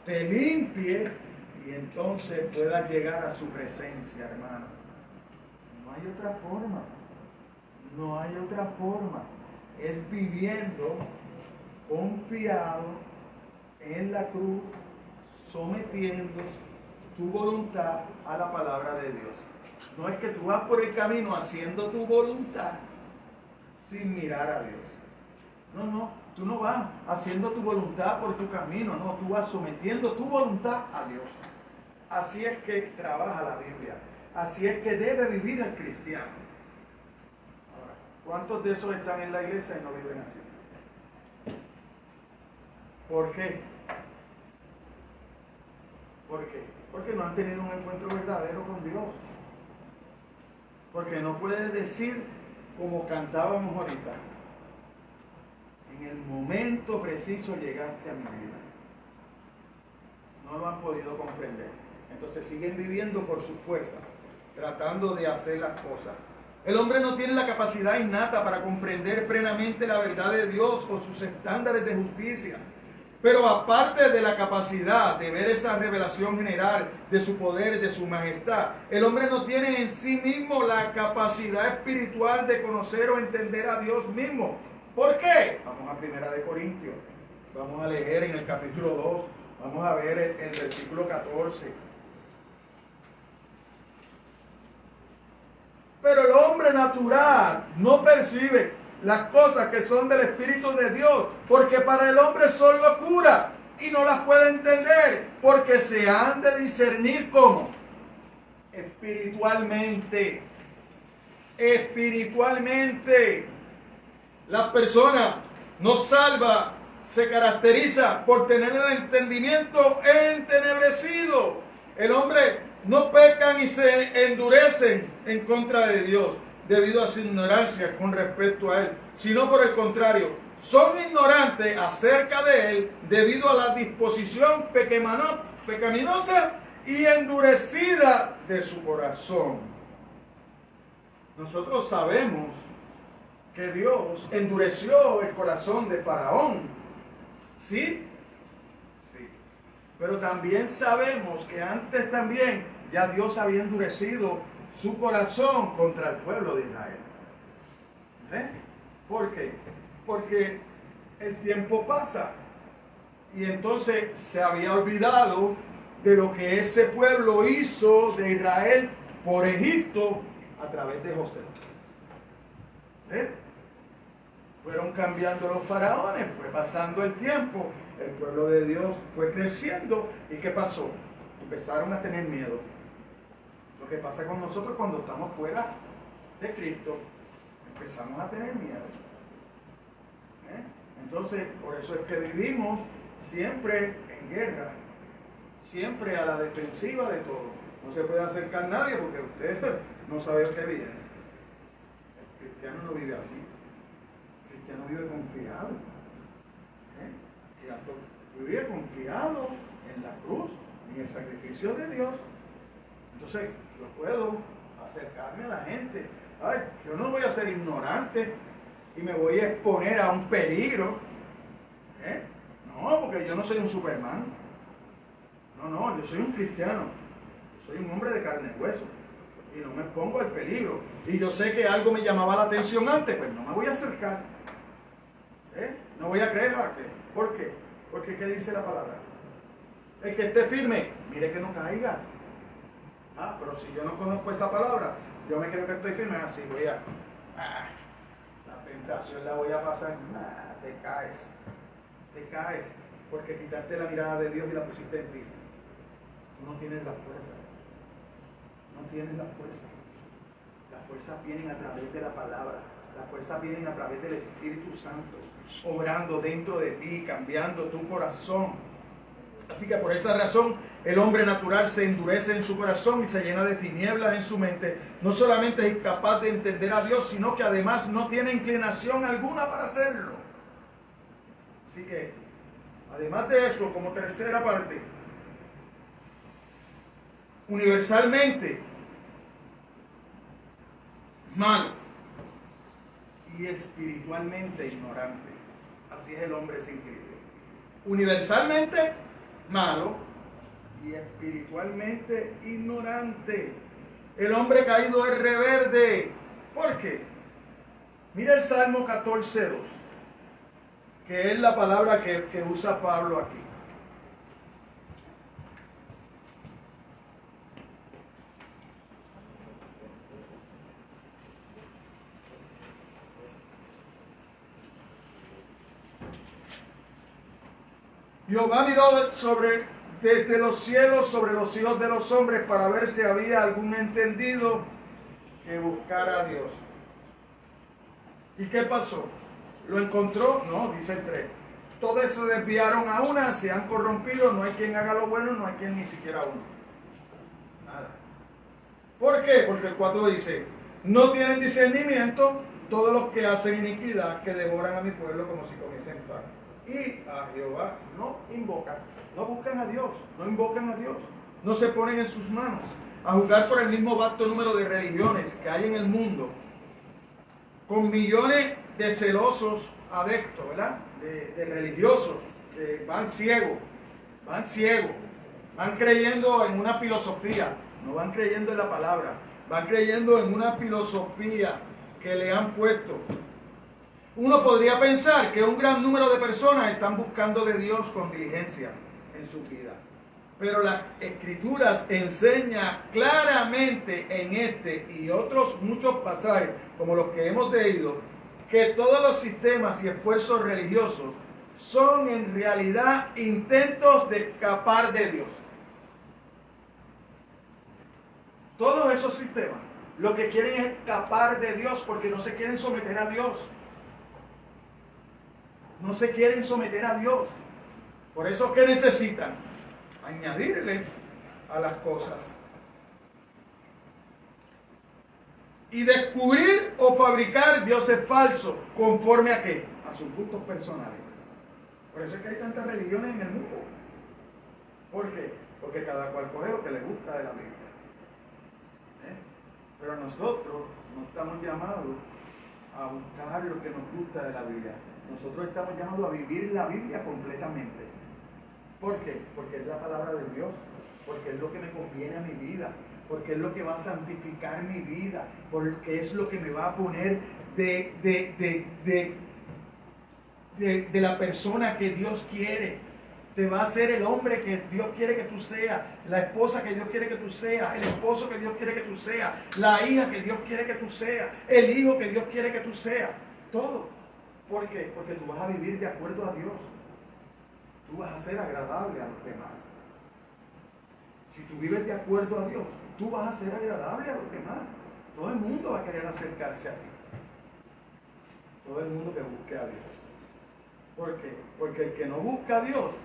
te limpie y entonces puedas llegar a su presencia, hermano. No hay otra forma. No hay otra forma. Es viviendo confiado en la cruz, sometiendo tu voluntad a la palabra de Dios. No es que tú vas por el camino haciendo tu voluntad sin mirar a Dios. No, tú no vas haciendo tu voluntad por tu camino, no, tú vas sometiendo tu voluntad a Dios. Así es que trabaja la Biblia, así es que debe vivir el cristiano. Ahora, ¿cuántos de esos están en la iglesia y no viven así? ¿Por qué? ¿Por qué? Porque no han tenido un encuentro verdadero con Dios. Porque no puedes decir como cantábamos ahorita, en el momento preciso llegaste a mi vida. No lo han podido comprender. Entonces siguen viviendo por su fuerza, tratando de hacer las cosas. El hombre no tiene la capacidad innata para comprender plenamente la verdad de Dios o sus estándares de justicia. Pero aparte de la capacidad de ver esa revelación general de su poder, de su majestad, el hombre no tiene en sí mismo la capacidad espiritual de conocer o entender a Dios mismo. ¿Por qué? Vamos a 1 Corintios. Vamos a leer en el capítulo 2. Vamos a ver el versículo 14. Pero el hombre natural no percibe las cosas que son del Espíritu de Dios, porque para el hombre son locura y no las puede entender, porque se han de discernir ¿cómo? Espiritualmente. Espiritualmente. La persona no salva se caracteriza por tener el entendimiento entenebrecido. El hombre no pecan y se endurecen en contra de Dios debido a su ignorancia con respecto a Él, sino por el contrario, son ignorantes acerca de Él debido a la disposición pecaminosa y endurecida de su corazón. Nosotros sabemos que Dios endureció el corazón de Faraón. ¿Sí? Sí. Pero también sabemos que antes también ya Dios había endurecido su corazón contra el pueblo de Israel. ¿Eh? ¿Por qué? Porque el tiempo pasa y entonces se había olvidado de lo que ese pueblo hizo de Israel por Egipto a través de José. ¿Eh? Fueron cambiando los faraones, fue pasando el tiempo el pueblo de Dios fue creciendo. ¿Y qué pasó? Empezaron a tener miedo. Lo que pasa con nosotros cuando estamos fuera de Cristo, empezamos a tener miedo. Entonces, por eso es que vivimos siempre en guerra, siempre a la defensiva de todo. No se puede acercar a nadie porque usted no sabe lo que viene. El cristiano no vive así. El cristiano vive confiado. Vive confiado en la cruz, en el sacrificio de Dios. Entonces, yo puedo acercarme a la gente. Ay, yo no voy a ser ignorante y me voy a exponer a un peligro. No, porque yo no soy un Superman. No, yo soy un cristiano. Yo soy un hombre de carne y hueso. Y no me expongo al peligro. Y yo sé que algo me llamaba la atención antes, pues no me voy a acercar. No voy a creer. ¿Por qué? Porque ¿qué dice la palabra? El que esté firme, mire que no caiga. Pero si yo no conozco esa palabra, yo me creo que estoy firme, así voy a... la tentación la voy a pasar. Te caes, porque quitaste la mirada de Dios y la pusiste en ti. Tú no tienes la fuerza. No tienes la fuerza. Las fuerzas vienen a través de la palabra. Las fuerzas vienen a través del Espíritu Santo, obrando dentro de ti, cambiando tu corazón. Así que por esa razón el hombre natural se endurece en su corazón y se llena de tinieblas en su mente. No solamente es incapaz de entender a Dios, sino que además no tiene inclinación alguna para hacerlo. Así que, además de eso, como tercera parte, universalmente malo y espiritualmente ignorante. Así es el hombre sin Cristo. Universalmente malo y espiritualmente ignorante. El hombre caído es rebelde. ¿Por qué? Mira el Salmo 14:2, que es la palabra que usa Pablo aquí. Jehová miró desde los cielos sobre los hijos de los hombres para ver si había algún entendido que buscara a Dios. ¿Y qué pasó? ¿Lo encontró? No, dice el 3. Todos se desviaron a una, se han corrompido, no hay quien haga lo bueno, no hay quien ni siquiera uno. Nada. ¿Por qué? Porque el 4 dice, no tienen discernimiento todos los que hacen iniquidad, que devoran a mi pueblo como si comiesen pan. Y a Jehová no invocan, no buscan a Dios, no invocan a Dios, no se ponen en sus manos a juzgar por el mismo vasto número de religiones que hay en el mundo, con millones de celosos adeptos, ¿verdad? De religiosos, van ciegos, van creyendo en una filosofía, no van creyendo en la palabra, van creyendo en una filosofía que le han puesto. Uno podría pensar que un gran número de personas están buscando de Dios con diligencia en su vida. Pero las Escrituras enseñan claramente en este y otros muchos pasajes, como los que hemos leído, que todos los sistemas y esfuerzos religiosos son en realidad intentos de escapar de Dios. Todos esos sistemas lo que quieren es escapar de Dios porque no se quieren someter a Dios. No se quieren someter a Dios. Por eso, ¿qué necesitan? Añadirle a las cosas. Y descubrir o fabricar dioses falsos. ¿Conforme a qué? A sus gustos personales. Por eso es que hay tantas religiones en el mundo. ¿Por qué? Porque cada cual coge lo que le gusta de la Biblia. Pero nosotros no estamos llamados a buscar lo que nos gusta de la Biblia. Nosotros estamos llamados a vivir la Biblia completamente. ¿Por qué? Porque es la palabra de Dios, porque es lo que me conviene a mi vida, porque es lo que va a santificar mi vida, porque es lo que me va a poner de la persona que Dios quiere. Te va a hacer el hombre que Dios quiere que tú seas, la esposa que Dios quiere que tú seas, el esposo que Dios quiere que tú seas, la hija que Dios quiere que tú seas, el hijo que Dios quiere que tú seas, todo. ¿Por qué? Porque tú vas a vivir de acuerdo a Dios. tú vas a ser agradable a los demás. Si tú vives de acuerdo a Dios, tú vas a ser agradable a los demás. Todo el mundo va a querer acercarse a ti. Todo el mundo que busque a Dios. ¿Por qué? Porque el que no busca a Dios,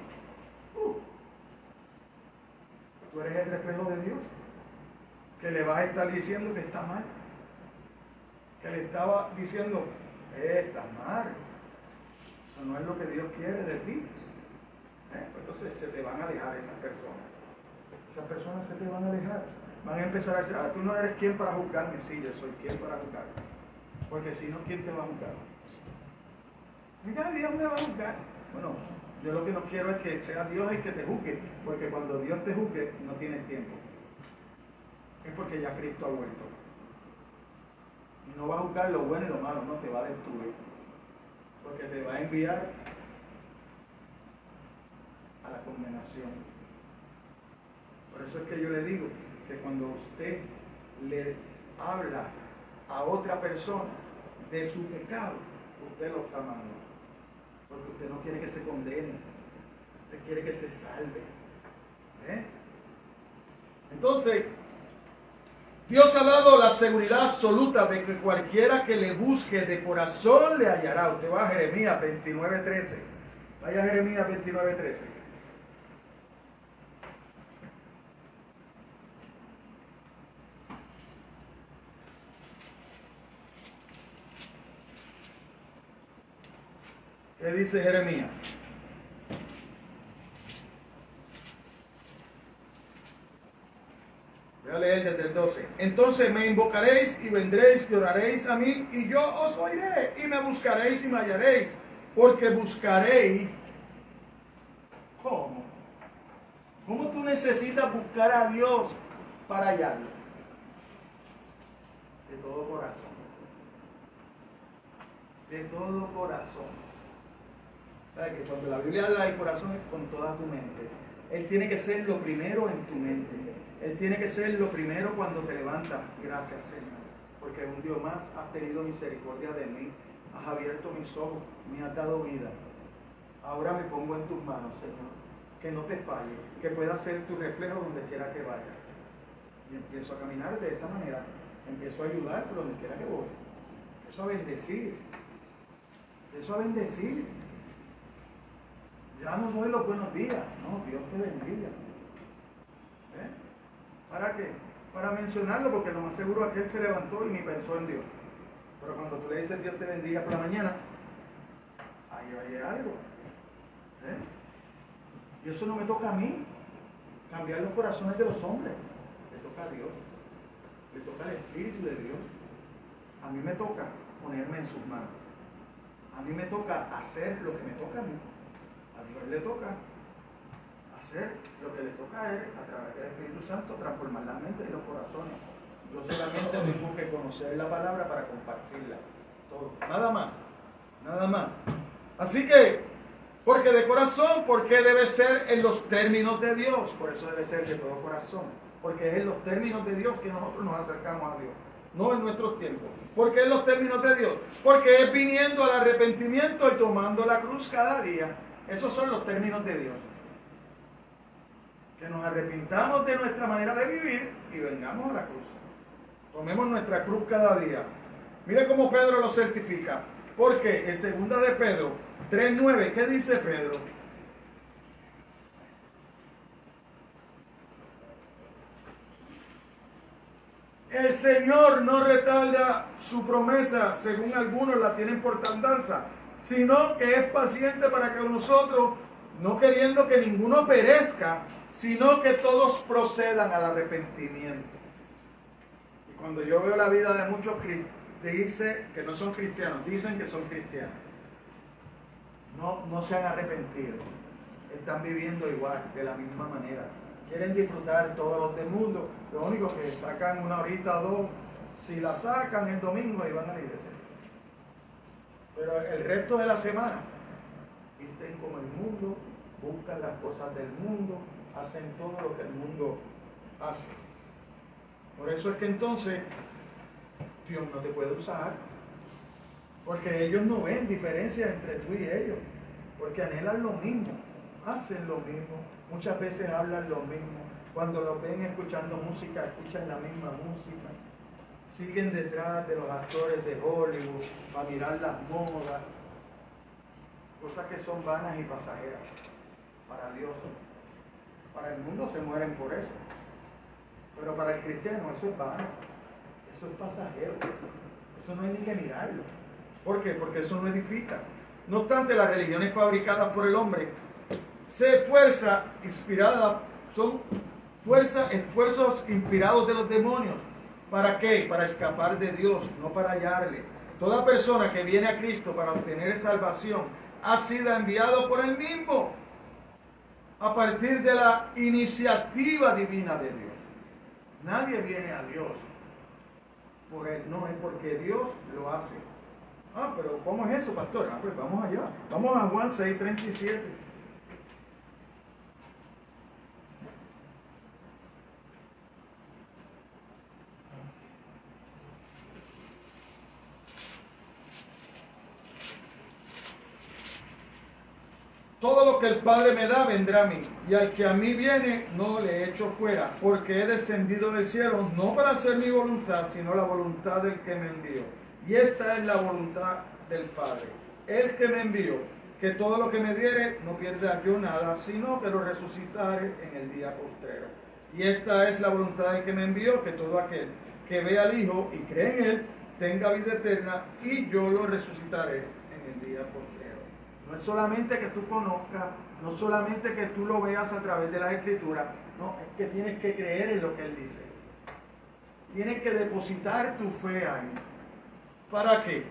tú eres el reflejo de Dios. Que le vas a estar diciendo que está mal. Que le estaba diciendo, está mal. Eso no es lo que Dios quiere de ti. Entonces se te van a alejar esas personas. Esas personas se te van a alejar. Van a empezar a decir, tú no eres quien para juzgarme. Sí, yo soy quien para juzgarme. Porque si no, ¿quién te va a juzgar? Mira, Dios me va a juzgar. Bueno, yo lo que no quiero es que sea Dios el que te juzgue. Porque cuando Dios te juzgue, no tienes tiempo. Es porque ya Cristo ha vuelto. Y no va a juzgar lo bueno y lo malo, no, te va a destruir. Porque te va a enviar a la condenación. Por eso es que yo le digo que cuando usted le habla a otra persona de su pecado, usted lo está amando. Porque usted no quiere que se condene, usted quiere que se salve. Entonces, Dios ha dado la seguridad absoluta de que cualquiera que le busque de corazón le hallará. Usted va a Jeremías 29:13. Vaya a Jeremías 29:13. ¿Qué dice Jeremías? Voy a leer desde el 12. Entonces me invocaréis y vendréis y oraréis a mí y yo os oiré y me buscaréis y me hallaréis. Porque buscaréis. ¿Cómo? ¿Cómo tú necesitas buscar a Dios para hallarlo? De todo corazón. De todo corazón. ¿Sabes que cuando la Biblia habla del corazón es con toda tu mente? Él tiene que ser lo primero en tu mente. Él tiene que ser lo primero cuando te levantas. Gracias, Señor. Porque un día más has tenido misericordia de mí. Has abierto mis ojos. Me has dado vida. Ahora me pongo en tus manos, Señor. Que no te falle. Que pueda ser tu reflejo donde quiera que vaya. Y empiezo a caminar de esa manera. Empiezo a ayudar por donde quiera que voy. Empiezo a bendecir. Empiezo a bendecir. Ya no doy los buenos días. No, Dios te bendiga. ¿Para qué? Para mencionarlo, porque lo más seguro aquel se levantó y ni pensó en Dios. Pero cuando tú le dices Dios te bendiga por la mañana, ahí hay algo. Y eso no me toca a mí. Cambiar los corazones de los hombres. Le toca a Dios. Le toca al Espíritu de Dios. A mí me toca ponerme en sus manos. A mí me toca hacer lo que me toca a mí. A Dios le toca hacer lo que le toca a Él a través del Espíritu Santo, transformar la mente y los corazones. Yo solamente tengo que conocer la palabra para compartirla. Todo. Nada más. Nada más. Así que, porque de corazón, porque debe ser en los términos de Dios. Por eso debe ser de todo corazón. Porque es en los términos de Dios que nosotros nos acercamos a Dios. No en nuestros tiempos. ¿Por qué en los términos de Dios? Porque es viniendo al arrepentimiento y tomando la cruz cada día. Esos son los términos de Dios. Que nos arrepintamos de nuestra manera de vivir y vengamos a la cruz. Tomemos nuestra cruz cada día. Mire cómo Pedro lo certifica. Porque en 2 de Pedro 3:9, ¿qué dice Pedro? El Señor no retarda su promesa, según algunos la tienen por tardanza, sino que es paciente para que nosotros, no queriendo que ninguno perezca, sino que todos procedan al arrepentimiento. Y cuando yo veo la vida de muchos dice que no son cristianos, dicen que son cristianos, no se han arrepentido, están viviendo igual, de la misma manera. Quieren disfrutar todos los del mundo, lo único que sacan una horita o dos, si la sacan el domingo y van a la iglesia. Pero el resto de la semana, visten como el mundo, buscan las cosas del mundo, hacen todo lo que el mundo hace. Por eso es que entonces Dios no te puede usar, porque ellos no ven diferencia entre tú y ellos, porque anhelan lo mismo. hacen lo mismo, muchas veces hablan lo mismo. Cuando los ven escuchando música, escuchan la misma música. Siguen detrás de los actores de Hollywood para mirar las modas. Cosas que son vanas y pasajeras. Para Dios. Para el mundo se mueren por eso. Pero para el cristiano eso es vano. Eso es pasajero. Eso no hay ni que mirarlo. ¿Por qué? Porque eso no edifica. No obstante, las religiones fabricadas por el hombre son esfuerzos inspirados de los demonios. ¿Para qué? Para escapar de Dios, no para hallarle. Toda persona que viene a Cristo para obtener salvación ha sido enviado por Él mismo a partir de la iniciativa divina de Dios. Nadie viene a Dios por Él, no, es porque Dios lo hace. Ah, pero ¿cómo es eso, pastor? Ah, pues vamos allá. Vamos a Juan 6:37. Todo lo que el Padre me da vendrá a mí, y al que a mí viene no le echo fuera, porque he descendido del cielo no para hacer mi voluntad, sino la voluntad del que me envió. Y esta es la voluntad del Padre, el que me envió, que todo lo que me diere no pierda yo nada, sino que lo resucitaré en el día postrero. Y esta es la voluntad del que me envió, que todo aquel que vea al Hijo y cree en Él tenga vida eterna, y yo lo resucitaré en el día postrero. No es solamente que tú conozcas, no solamente que tú lo veas a través de las Escrituras, no, es que tienes que creer en lo que Él dice. Tienes que depositar tu fe ahí. ¿Para qué?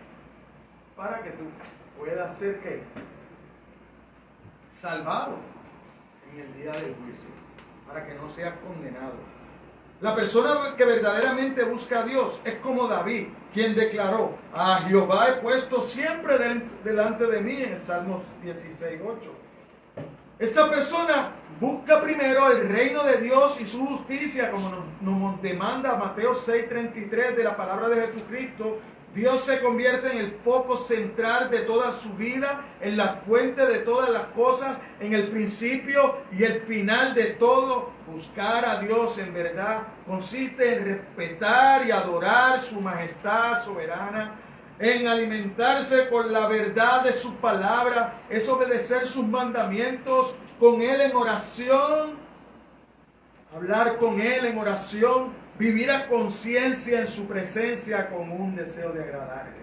Para que tú puedas ser ¿qué? Salvado en el día del juicio, para que no seas condenado. La persona que verdaderamente busca a Dios es como David, quien declaró: a Jehová he puesto siempre delante de mí, en el Salmos 16:8. Esa persona busca primero el reino de Dios y su justicia, como nos demanda Mateo 6:33 de la palabra de Jesucristo. Dios se convierte en el foco central de toda su vida, en la fuente de todas las cosas, en el principio y el final de todo. Buscar a Dios en verdad consiste en respetar y adorar su majestad soberana, en alimentarse con la verdad de su palabra, es obedecer sus mandamientos, con Él en oración, hablar con Él en oración, vivir a conciencia en su presencia con un deseo de agradarle.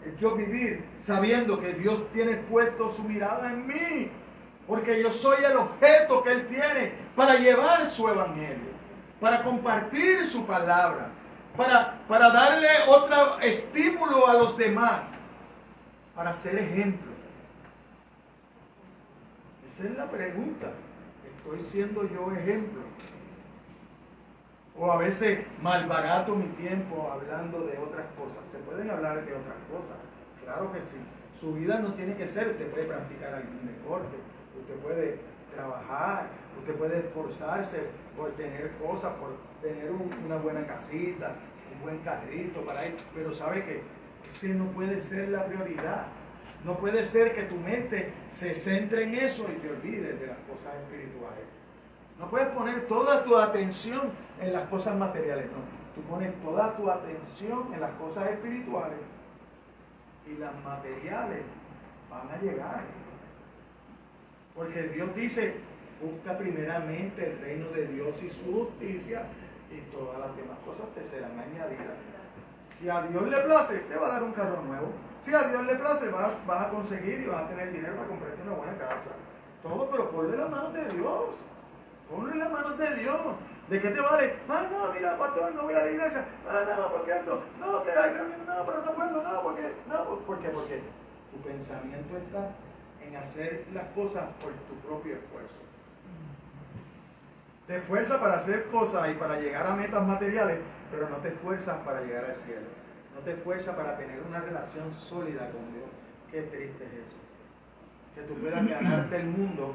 Es yo vivir sabiendo que Dios tiene puesto su mirada en mí, porque yo soy el objeto que Él tiene para llevar su evangelio, para compartir su palabra, para darle otro estímulo a los demás, para ser ejemplo. Esa es la pregunta. ¿Estoy siendo yo ejemplo? O a veces malbarato mi tiempo hablando de otras cosas. Se pueden hablar de otras cosas, claro que sí. Su vida no tiene que ser, usted puede practicar algún deporte, usted puede trabajar, usted puede esforzarse por tener cosas, por tener una buena casita, un buen carrito para ir, pero sabe que ese no puede ser la prioridad. No puede ser que tu mente se centre en eso y te olvides de las cosas espirituales. No puedes poner toda tu atención en las cosas materiales, no. Tú pones toda tu atención en las cosas espirituales y las materiales van a llegar. Porque Dios dice, busca primeramente el reino de Dios y su justicia, y todas las demás cosas te serán añadidas. Si a Dios le place, te va a dar un carro nuevo. Si a Dios le place, vas a conseguir y vas a tener dinero para comprarte una buena casa. Todo, pero ponle las manos de Dios. Ponlo en las manos de Dios. ¿De qué te vale? Ah, no, mira, pastor, no voy a la iglesia. Ah, no, porque esto, no, que hay reunión, no, pero no puedo, no, porque, no, ¿por qué? Porque tu pensamiento está en hacer las cosas por tu propio esfuerzo. Te esfuerzas para hacer cosas y para llegar a metas materiales, pero no te esfuerzas para llegar al cielo. No te esfuerzas para tener una relación sólida con Dios. Qué triste es eso. Que tú puedas ganarte el mundo,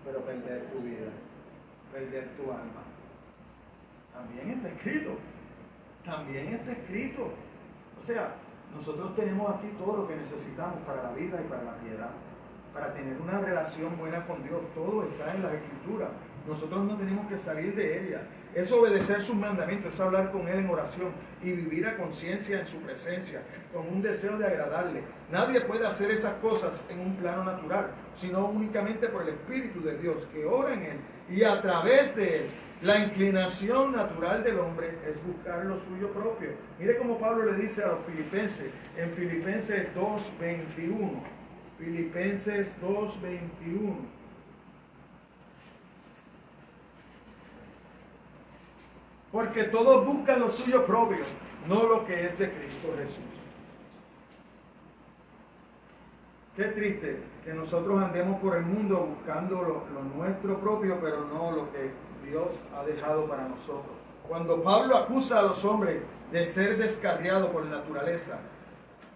pero perder tu vida. Perder tu alma. También está escrito. También está escrito. O sea, nosotros tenemos aquí todo lo que necesitamos para la vida y para la piedad. para tener una relación buena con Dios. Todo está en la Escritura. Nosotros no tenemos que salir de ella. Es obedecer sus mandamientos, es hablar con Él en oración y vivir a conciencia en su presencia, con un deseo de agradarle. Nadie puede hacer esas cosas en un plano natural, sino únicamente por el Espíritu de Dios que obra en Él y a través de Él. La inclinación natural del hombre es buscar lo suyo propio. Mire cómo Pablo le dice a los filipenses, en Filipenses 2:21. Filipenses 2:21. Porque todos buscan lo suyo propio, no lo que es de Cristo Jesús. Qué triste que nosotros andemos por el mundo buscando lo nuestro propio, pero no lo que Dios ha dejado para nosotros. Cuando Pablo acusa a los hombres de ser descarriados por naturaleza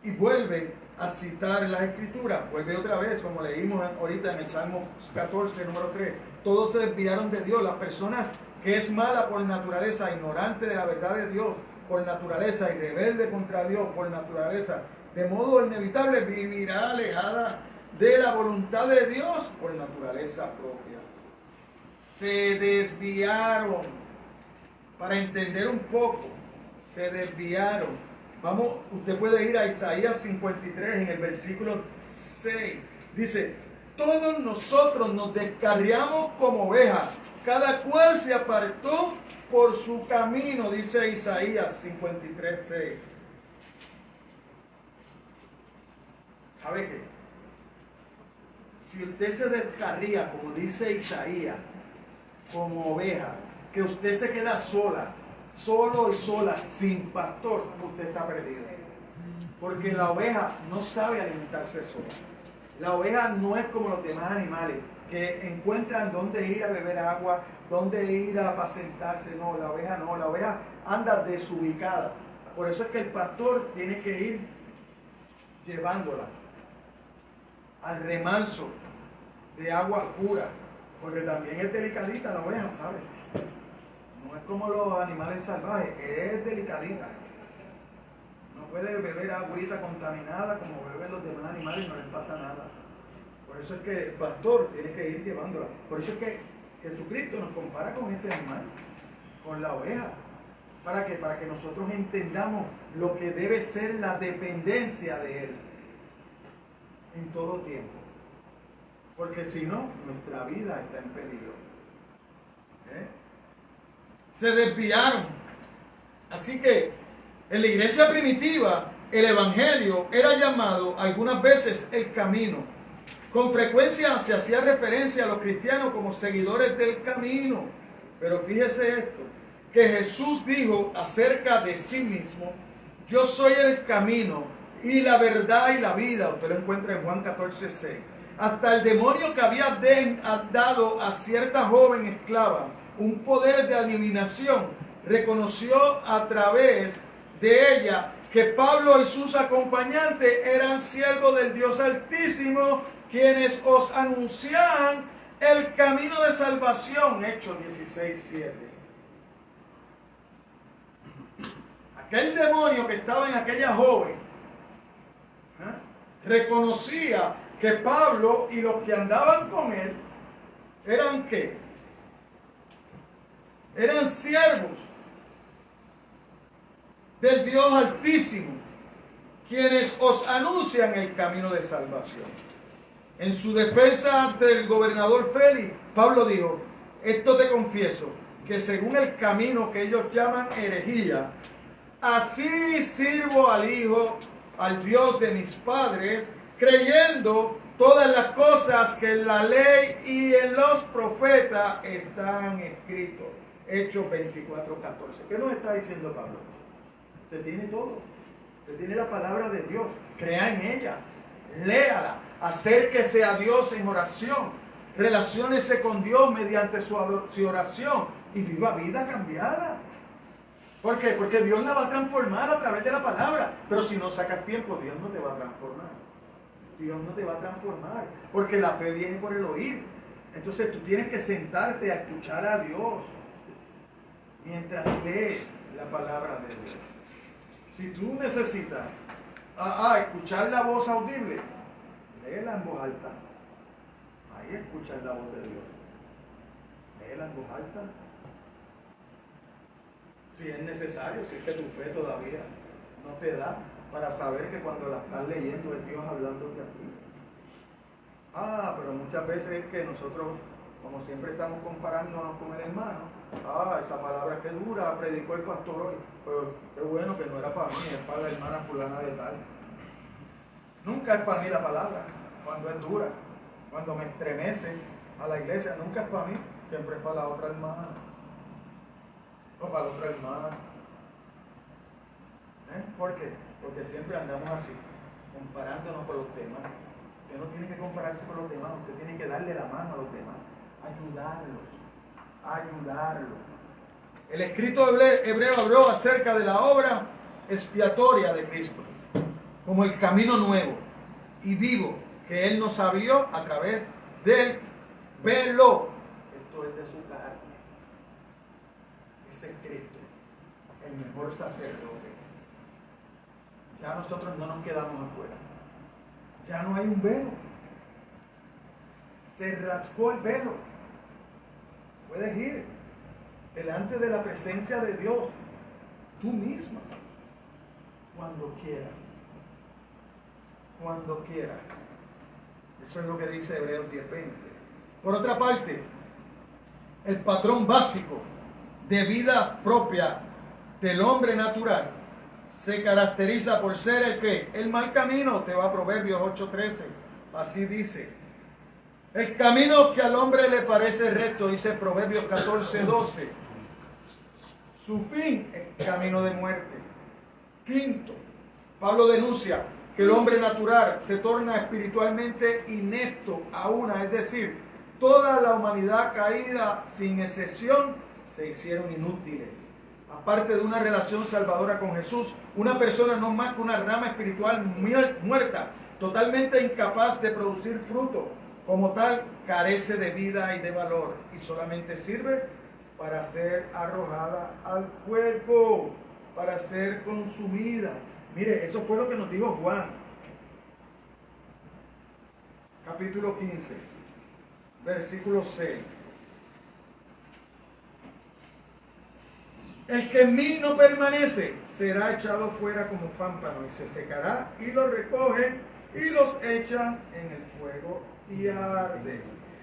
y vuelve a citar las Escrituras, vuelve otra vez, como leímos ahorita en el Salmo 14, número 3, todos se desviaron de Dios. Las personas que es mala por naturaleza, ignorante de la verdad de Dios por naturaleza y rebelde contra Dios por naturaleza, de modo inevitable vivirá alejada de la voluntad de Dios por naturaleza propia. Se desviaron, para entender un poco, se desviaron. Vamos, usted puede ir a Isaías 53 en el versículo 6. Dice, todos nosotros nos descarriamos como ovejas, cada cual se apartó por su camino, dice Isaías 53:6. ¿Sabe qué? Si usted se descarría, como dice Isaías, como oveja, que usted se queda sola, solo y sola, sin pastor, usted está perdido. Porque la oveja no sabe alimentarse sola. La oveja no es como los demás animales, que encuentran dónde ir a beber agua, dónde ir a apacentarse. No, la oveja anda desubicada. Por eso es que el pastor tiene que ir llevándola al remanso de agua pura, porque también es delicadita la oveja, ¿sabe? No es como los animales salvajes, es delicadita. No puede beber agüita contaminada como beben los demás animales y no les pasa nada. Por eso es que el pastor tiene que ir llevándola. Por eso es que Jesucristo nos compara con ese animal, con la oveja. ¿Para qué? Para que nosotros entendamos lo que debe ser la dependencia de Él en todo tiempo. Porque si no, nuestra vida está en peligro. Se desviaron. Así que en la iglesia primitiva, el evangelio era llamado algunas veces el camino. Con frecuencia se hacía referencia a los cristianos como seguidores del camino. Pero fíjese esto, que Jesús dijo acerca de sí mismo, yo soy el camino y la verdad y la vida. Usted lo encuentra en Juan 14:6. Hasta el demonio que había dado a cierta joven esclava un poder de adivinación, reconoció a través de ella que Pablo y sus acompañantes eran siervos del Dios Altísimo, quienes os anunciaban el camino de salvación. Hechos 16:7. Aquel demonio que estaba en aquella joven reconocía que Pablo y los que andaban con él eran ¿qué? Eran siervos del Dios Altísimo, quienes os anuncian el camino de salvación. En su defensa ante el gobernador Félix, Pablo dijo, esto te confieso, que según el camino que ellos llaman herejía, así sirvo al Hijo, al Dios de mis padres, creyendo todas las cosas que en la ley y en los profetas están escritos. Hechos 24:14. ¿Qué nos está diciendo Pablo? Usted tiene todo. Usted tiene la palabra de Dios. Crea en ella. Léala. Acérquese a Dios en oración. Relaciónese con Dios mediante su oración. Y viva vida cambiada. ¿Por qué? Porque Dios la va a transformar a través de la palabra. Pero si no sacas tiempo, Dios no te va a transformar. Dios no te va a transformar. Porque la fe viene por el oír. Entonces tú tienes que sentarte a escuchar a Dios mientras lees la palabra de Dios. Si tú necesitas escuchar la voz audible, léela en voz alta. Ahí escuchas la voz de Dios. Léela en voz alta. Si es necesario, si es que tu fe todavía no te da para saber que cuando la estás leyendo es Dios hablándote a ti. Pero muchas veces es que nosotros, como siempre estamos comparándonos con el hermano, esa palabra que dura, predicó el pastor hoy, pero qué bueno que no era para mí, es para la hermana fulana de tal. Nunca es para mí la palabra, cuando es dura, cuando me estremece a la iglesia, nunca es para mí, siempre es para la otra hermana, o para la otra hermana. ¿Por qué? Porque siempre andamos así, comparándonos con los demás. Usted no tiene que compararse con los demás, usted tiene que darle la mano a los demás, ayudarlos. El escrito hebreo habló acerca de la obra expiatoria de Cristo, como el camino nuevo y vivo que Él nos abrió a través del velo. Esto es de su carne. Ese es Cristo, el mejor sacerdote. Ya nosotros no nos quedamos afuera. Ya no hay un velo. Se rasgó el velo. Puedes ir delante de la presencia de Dios tú misma cuando quieras. Cuando quieras. Eso es lo que dice Hebreos 10:20. Por otra parte, el patrón básico de vida propia del hombre natural se caracteriza por ser el que el mal camino. Te va a Proverbios 8:13. Así dice: el camino que al hombre le parece recto, dice Proverbios 14:12. Su fin es camino de muerte. Quinto, Pablo denuncia que el hombre natural se torna espiritualmente inepto a una, es decir, toda la humanidad caída sin excepción se hicieron inútiles. Aparte de una relación salvadora con Jesús, una persona no es más que una rama espiritual muerta, totalmente incapaz de producir fruto. Como tal, carece de vida y de valor y solamente sirve para ser arrojada al fuego, para ser consumida. Mire, eso fue lo que nos dijo Juan, capítulo 15, versículo 6. El que en mí no permanece será echado fuera como pámpano y se secará, y los recogen y los echan en el fuego y arde.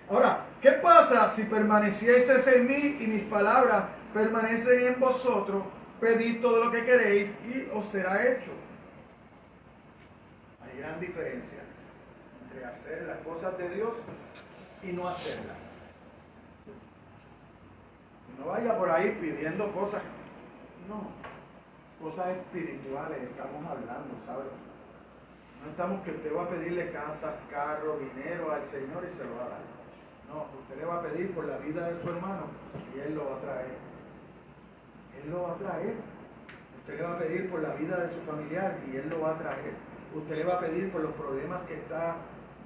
Ahora, ¿qué pasa si permanecieseis en mí y mis palabras permanecen en vosotros? Pedid todo lo que queréis y os será hecho. Hay gran diferencia entre hacer las cosas de Dios y no hacerlas. No vaya por ahí pidiendo cosas. No, cosas espirituales estamos hablando, ¿sabes? No estamos que usted va a pedirle casas, carro, dinero al Señor y se lo va a dar. No, usted le va a pedir por la vida de su hermano y Él lo va a traer. Él lo va a traer. Usted le va a pedir por la vida de su familiar y Él lo va a traer. Usted le va a pedir por los problemas que está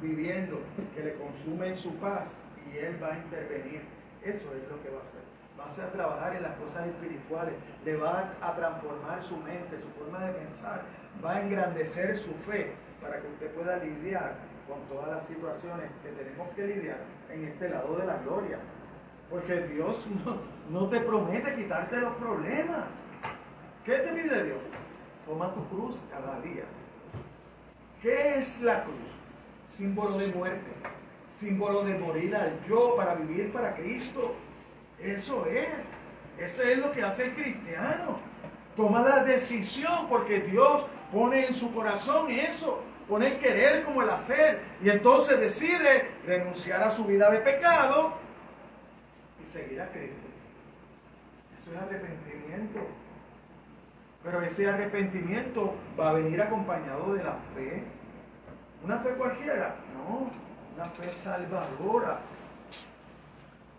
viviendo, que le consumen su paz, y Él va a intervenir. Eso es lo que va a hacer. Va a trabajar en las cosas espirituales, le va a transformar su mente, su forma de pensar, va a engrandecer su fe para que usted pueda lidiar con todas las situaciones que tenemos que lidiar en este lado de la gloria. Porque Dios no te promete quitarte los problemas. ¿Qué te pide Dios? Toma tu cruz cada día. ¿Qué es la cruz? Símbolo de muerte, símbolo de morir al yo para vivir para Cristo. Eso es lo que hace el cristiano. Toma la decisión porque Dios pone en su corazón eso, pone el querer como el hacer, y entonces decide renunciar a su vida de pecado y seguir a Cristo. Eso es arrepentimiento. Pero ese arrepentimiento va a venir acompañado de la fe. ¿Una fe cualquiera? No, una fe salvadora.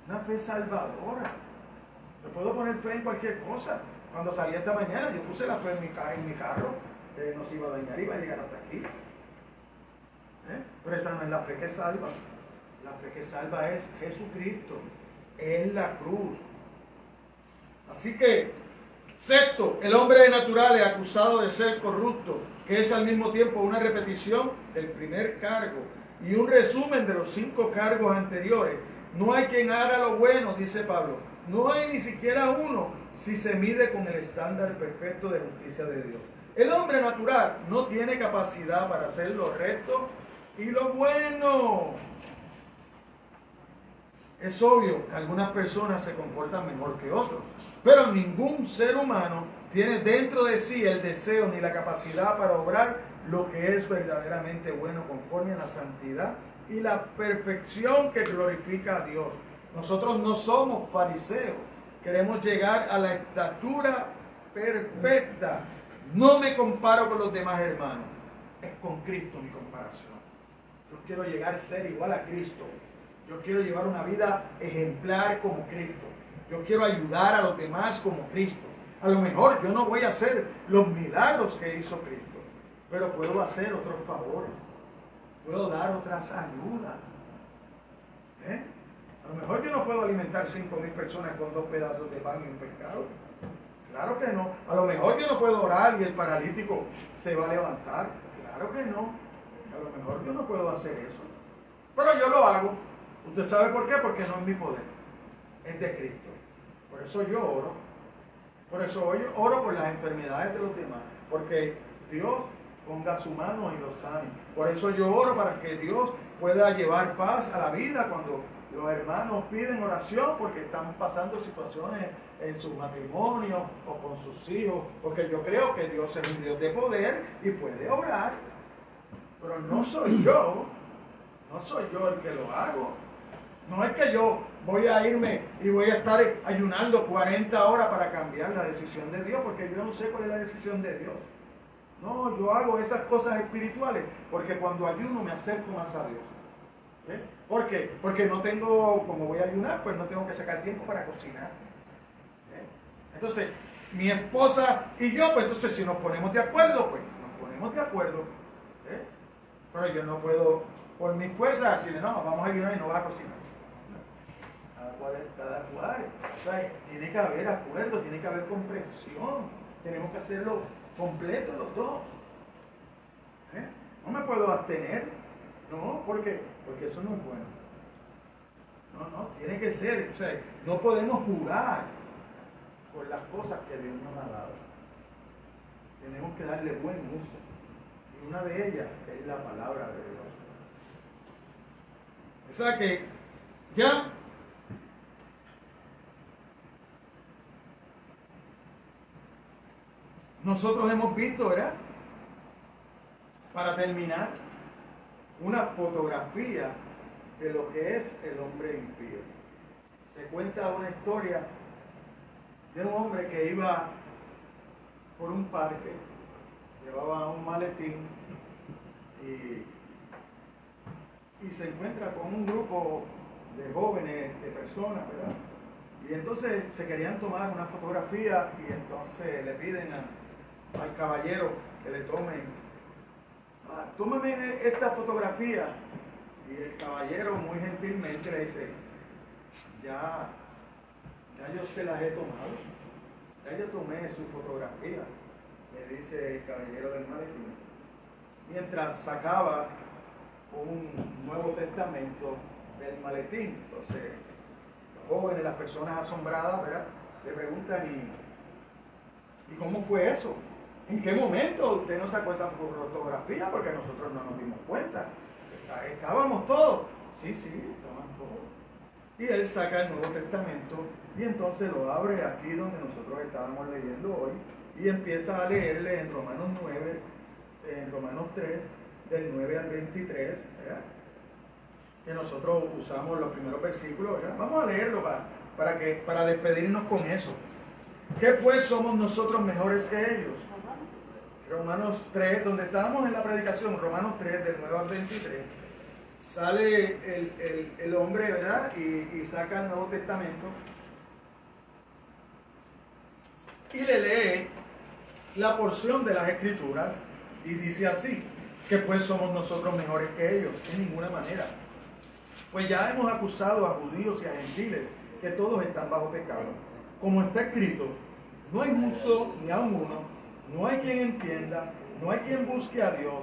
Una fe salvadora. Yo puedo poner fe en cualquier cosa. Cuando salí esta mañana, yo puse la fe en mi carro, que no se iba a dañar, iba a llegar hasta aquí. Pero esa no es la fe que salva. La fe que salva es Jesucristo en la cruz. Así que, sexto, el hombre natural es acusado de ser corrupto, que es al mismo tiempo una repetición del primer cargo. y un resumen de los 5 cargos anteriores. No hay quien haga lo bueno, dice Pablo. No hay ni siquiera uno si se mide con el estándar perfecto de justicia de Dios. El hombre natural no tiene capacidad para hacer lo recto y lo bueno. Es obvio que algunas personas se comportan mejor que otros, pero ningún ser humano tiene dentro de sí el deseo ni la capacidad para obrar lo que es verdaderamente bueno conforme a la santidad y la perfección que glorifica a Dios. Nosotros no somos fariseos, queremos llegar a la estatura perfecta. No me comparo con los demás hermanos, es con Cristo mi comparación. Yo quiero llegar a ser igual a Cristo. Yo quiero llevar una vida ejemplar como Cristo. Yo quiero ayudar a los demás como Cristo. A lo mejor yo no voy a hacer los milagros que hizo Cristo, pero puedo hacer otros favores. Puedo dar otras ayudas. A lo mejor yo no puedo alimentar 5,000 personas con 2 pedazos de pan y un pescado. Claro que no. A lo mejor yo no puedo orar y el paralítico se va a levantar. Claro que no. A lo mejor yo no puedo hacer eso. Pero yo lo hago. ¿Usted sabe por qué? Porque no es mi poder. Es de Cristo. Por eso yo oro. Por eso yo oro por las enfermedades de los demás. Porque Dios ponga su mano y los sane. Por eso yo oro para que Dios pueda llevar paz a la vida cuando los hermanos piden oración porque están pasando situaciones en su matrimonio o con sus hijos. Porque yo creo que Dios es un Dios de poder y puede obrar. Pero no soy yo. No soy yo el que lo hago. No es que yo voy a irme y voy a estar ayunando 40 horas para cambiar la decisión de Dios, porque yo no sé cuál es la decisión de Dios. No, yo hago esas cosas espirituales, porque cuando ayuno me acerco más a Dios. ¿Sí? ¿Por qué? Porque no tengo, como voy a ayunar, pues no tengo que sacar tiempo para cocinar. ¿Sí? Entonces, mi esposa y yo, pues entonces si nos ponemos de acuerdo, pues nos ponemos de acuerdo. ¿Sí? Pero yo no puedo, por mi fuerza, decirle, no, vamos a ayunar y no vas a cocinar. Cada cual. O sea, tiene que haber acuerdo, tiene que haber comprensión. Tenemos que hacerlo completo los dos. No me puedo abstener. No, ¿por qué? Porque eso no es bueno. No, tiene que ser. O sea, no podemos jugar con las cosas que Dios nos ha dado. Tenemos que darle buen uso. Y una de ellas es la palabra de Dios. O sea que ya nosotros hemos visto, ¿verdad? Para terminar, una fotografía de lo que es el hombre impío. Se cuenta una historia de un hombre que iba por un parque, llevaba un maletín y se encuentra con un grupo de jóvenes, de personas, ¿verdad? Y entonces se querían tomar una fotografía y entonces le piden al caballero que le tomen, tómame esta fotografía. Y el caballero muy gentilmente le dice, ya yo se las he tomado, ya yo tomé su fotografía, le dice el caballero del maletín, mientras sacaba un Nuevo Testamento del maletín. Entonces los jóvenes, las personas asombradas, ¿verdad?, le preguntan, ¿y cómo fue eso? ¿En qué momento usted no sacó esa fotografía? Porque nosotros no nos dimos cuenta. Estábamos todos. Sí, estaban todos. Y él saca el Nuevo Testamento y entonces lo abre aquí donde nosotros estábamos leyendo hoy y empieza a leerle en Romanos 9, en Romanos 3, del 9 al 23, ¿verdad?, que nosotros usamos los primeros versículos, ¿verdad? Vamos a leerlo para despedirnos con eso. ¿Qué pues somos nosotros mejores que ellos? Romanos 3, donde estábamos en la predicación, Romanos 3, del 9 al 23, sale el hombre, ¿verdad?, y saca el Nuevo Testamento y le lee la porción de las Escrituras y dice así, que pues somos nosotros mejores que ellos, en ninguna manera. Pues ya hemos acusado a judíos y a gentiles que todos están bajo pecado. Como está escrito, no hay justo ni aun uno, no hay quien entienda, no hay quien busque a Dios.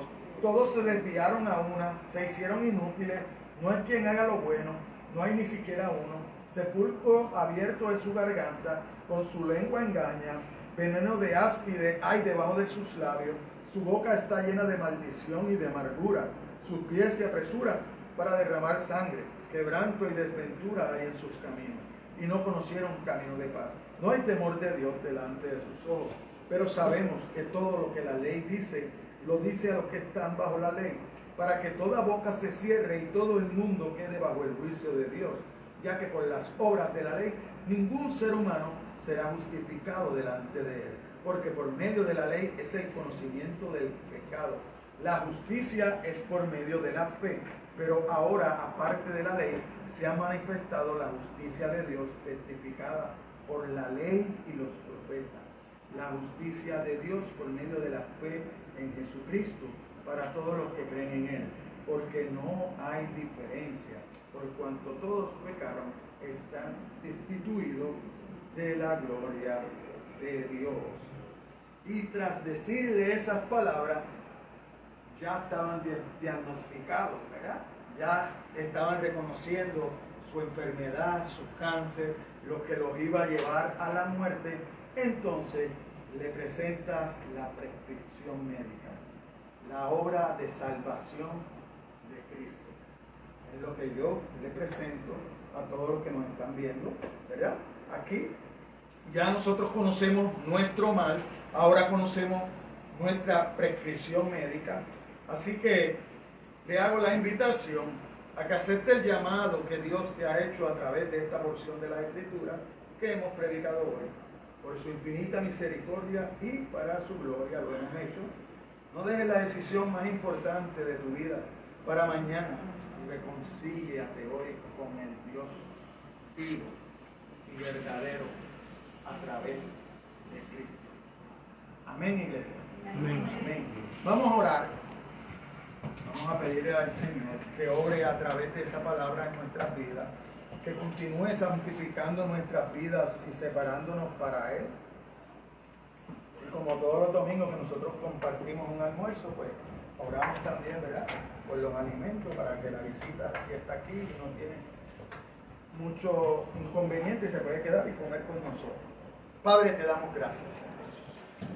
todos se desviaron a una, se hicieron inútiles, no hay quien haga lo bueno, no hay ni siquiera uno. Sepulcro abierto es su garganta, con su lengua engaña, veneno de áspide hay debajo de sus labios, su boca está llena de maldición y de amargura, sus pies se apresuran para derramar sangre, quebranto y desventura hay en sus caminos, y no conocieron camino de paz. No hay temor de Dios delante de sus ojos, pero sabemos que todo lo que la ley dice, lo dice a los que están bajo la ley, para que toda boca se cierre y todo el mundo quede bajo el juicio de Dios, ya que por las obras de la ley ningún ser humano será justificado delante de él, porque por medio de la ley es el conocimiento del pecado. La justicia es por medio de la fe, pero ahora, aparte de la ley, se ha manifestado la justicia de Dios testificada por la ley y los profetas. La justicia de Dios por medio de la fe en Jesucristo para todos los que creen en Él, porque no hay diferencia, por cuanto todos pecaron, están destituidos de la gloria de Dios. Y tras decir de esas palabras, ya estaban diagnosticados, ¿verdad? Ya estaban reconociendo su enfermedad, su cáncer, lo que los iba a llevar a la muerte. Entonces le presenta la prescripción médica, la obra de salvación de Cristo. Es lo que yo le presento a todos los que nos están viendo, ¿verdad? Aquí ya nosotros conocemos nuestro mal, ahora conocemos nuestra prescripción médica. Así que le hago la invitación a que acepte el llamado que Dios te ha hecho a través de esta porción de la Escritura que hemos predicado hoy. Por su infinita misericordia y para su gloria lo hemos hecho. No dejes la decisión más importante de tu vida para mañana y reconcíliate hoy con el Dios vivo y verdadero a través de Cristo. Amén, iglesia. Amén. Amén. Vamos a orar. Vamos a pedirle al Señor que obre a través de esa palabra en nuestras vidas, que continúe santificando nuestras vidas y separándonos para Él. Y como todos los domingos que nosotros compartimos un almuerzo, pues oramos también, ¿verdad?, por los alimentos para que la visita, si está aquí y no tiene mucho inconveniente, se puede quedar y comer con nosotros. Padre, te damos gracias.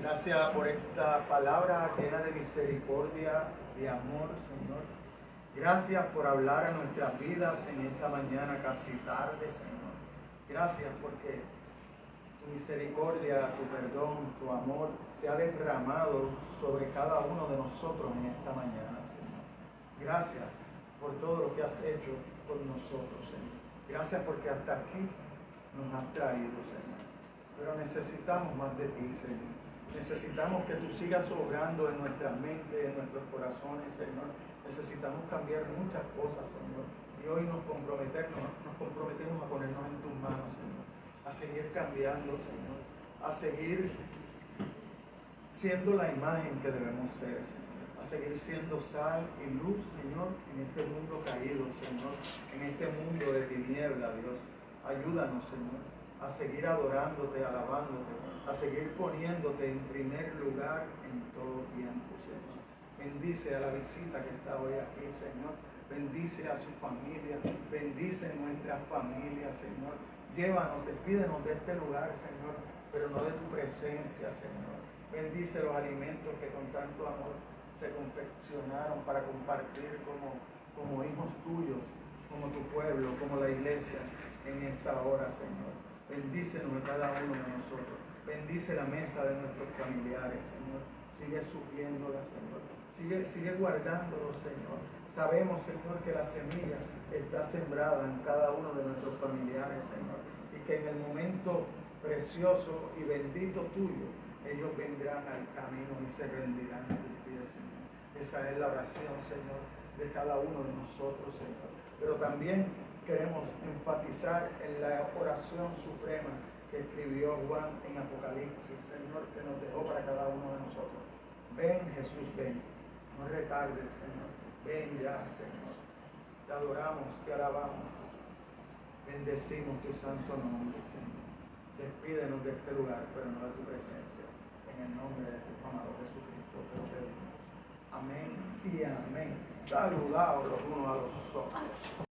Gracias por esta palabra llena de misericordia, de amor, Señor. Gracias por hablar a nuestras vidas en esta mañana casi tarde, Señor. Gracias porque tu misericordia, tu perdón, tu amor se ha derramado sobre cada uno de nosotros en esta mañana, Señor. Gracias por todo lo que has hecho por nosotros, Señor. Gracias porque hasta aquí nos has traído, Señor. Pero necesitamos más de ti, Señor. Necesitamos que tú sigas obrando en nuestras mentes, en nuestros corazones, Señor. Necesitamos cambiar muchas cosas, Señor. Y hoy nos comprometemos a ponernos en tus manos, Señor. A seguir cambiando, Señor. A seguir siendo la imagen que debemos ser, Señor. A seguir siendo sal y luz, Señor, en este mundo caído, Señor. En este mundo de tiniebla, Dios. Ayúdanos, Señor, a seguir adorándote, alabándote, a seguir poniéndote en primer lugar en todo tiempo, Señor. Bendice a la visita que está hoy aquí, Señor. Bendice a su familia, bendice nuestra familia, Señor. Llévanos, despídenos de este lugar, Señor, pero no de tu presencia, Señor. Bendice los alimentos que con tanto amor se confeccionaron para compartir como hijos tuyos, como tu pueblo, como la iglesia en esta hora, Señor. Bendícenos a cada uno de nosotros. Bendice la mesa de nuestros familiares, Señor. Sigue supliéndola, Señor. Sigue guardándolos, Señor. Sabemos, Señor, que la semilla está sembrada en cada uno de nuestros familiares, Señor. Y que en el momento precioso y bendito tuyo, ellos vendrán al camino y se rendirán a tus pies, Señor. Esa es la oración, Señor, de cada uno de nosotros, Señor. Pero también queremos enfatizar en la oración suprema que escribió Juan en Apocalipsis, Señor, que nos dejó para cada uno de nosotros. Ven, Jesús, ven. No retardes, Señor. Ven ya, Señor. Te adoramos, te alabamos. Bendecimos tu santo nombre, Señor. Despídenos de este lugar, pero no de tu presencia. En el nombre de tu amado Jesucristo te lo pedimos. Amén y amén. Saludados los unos a los otros.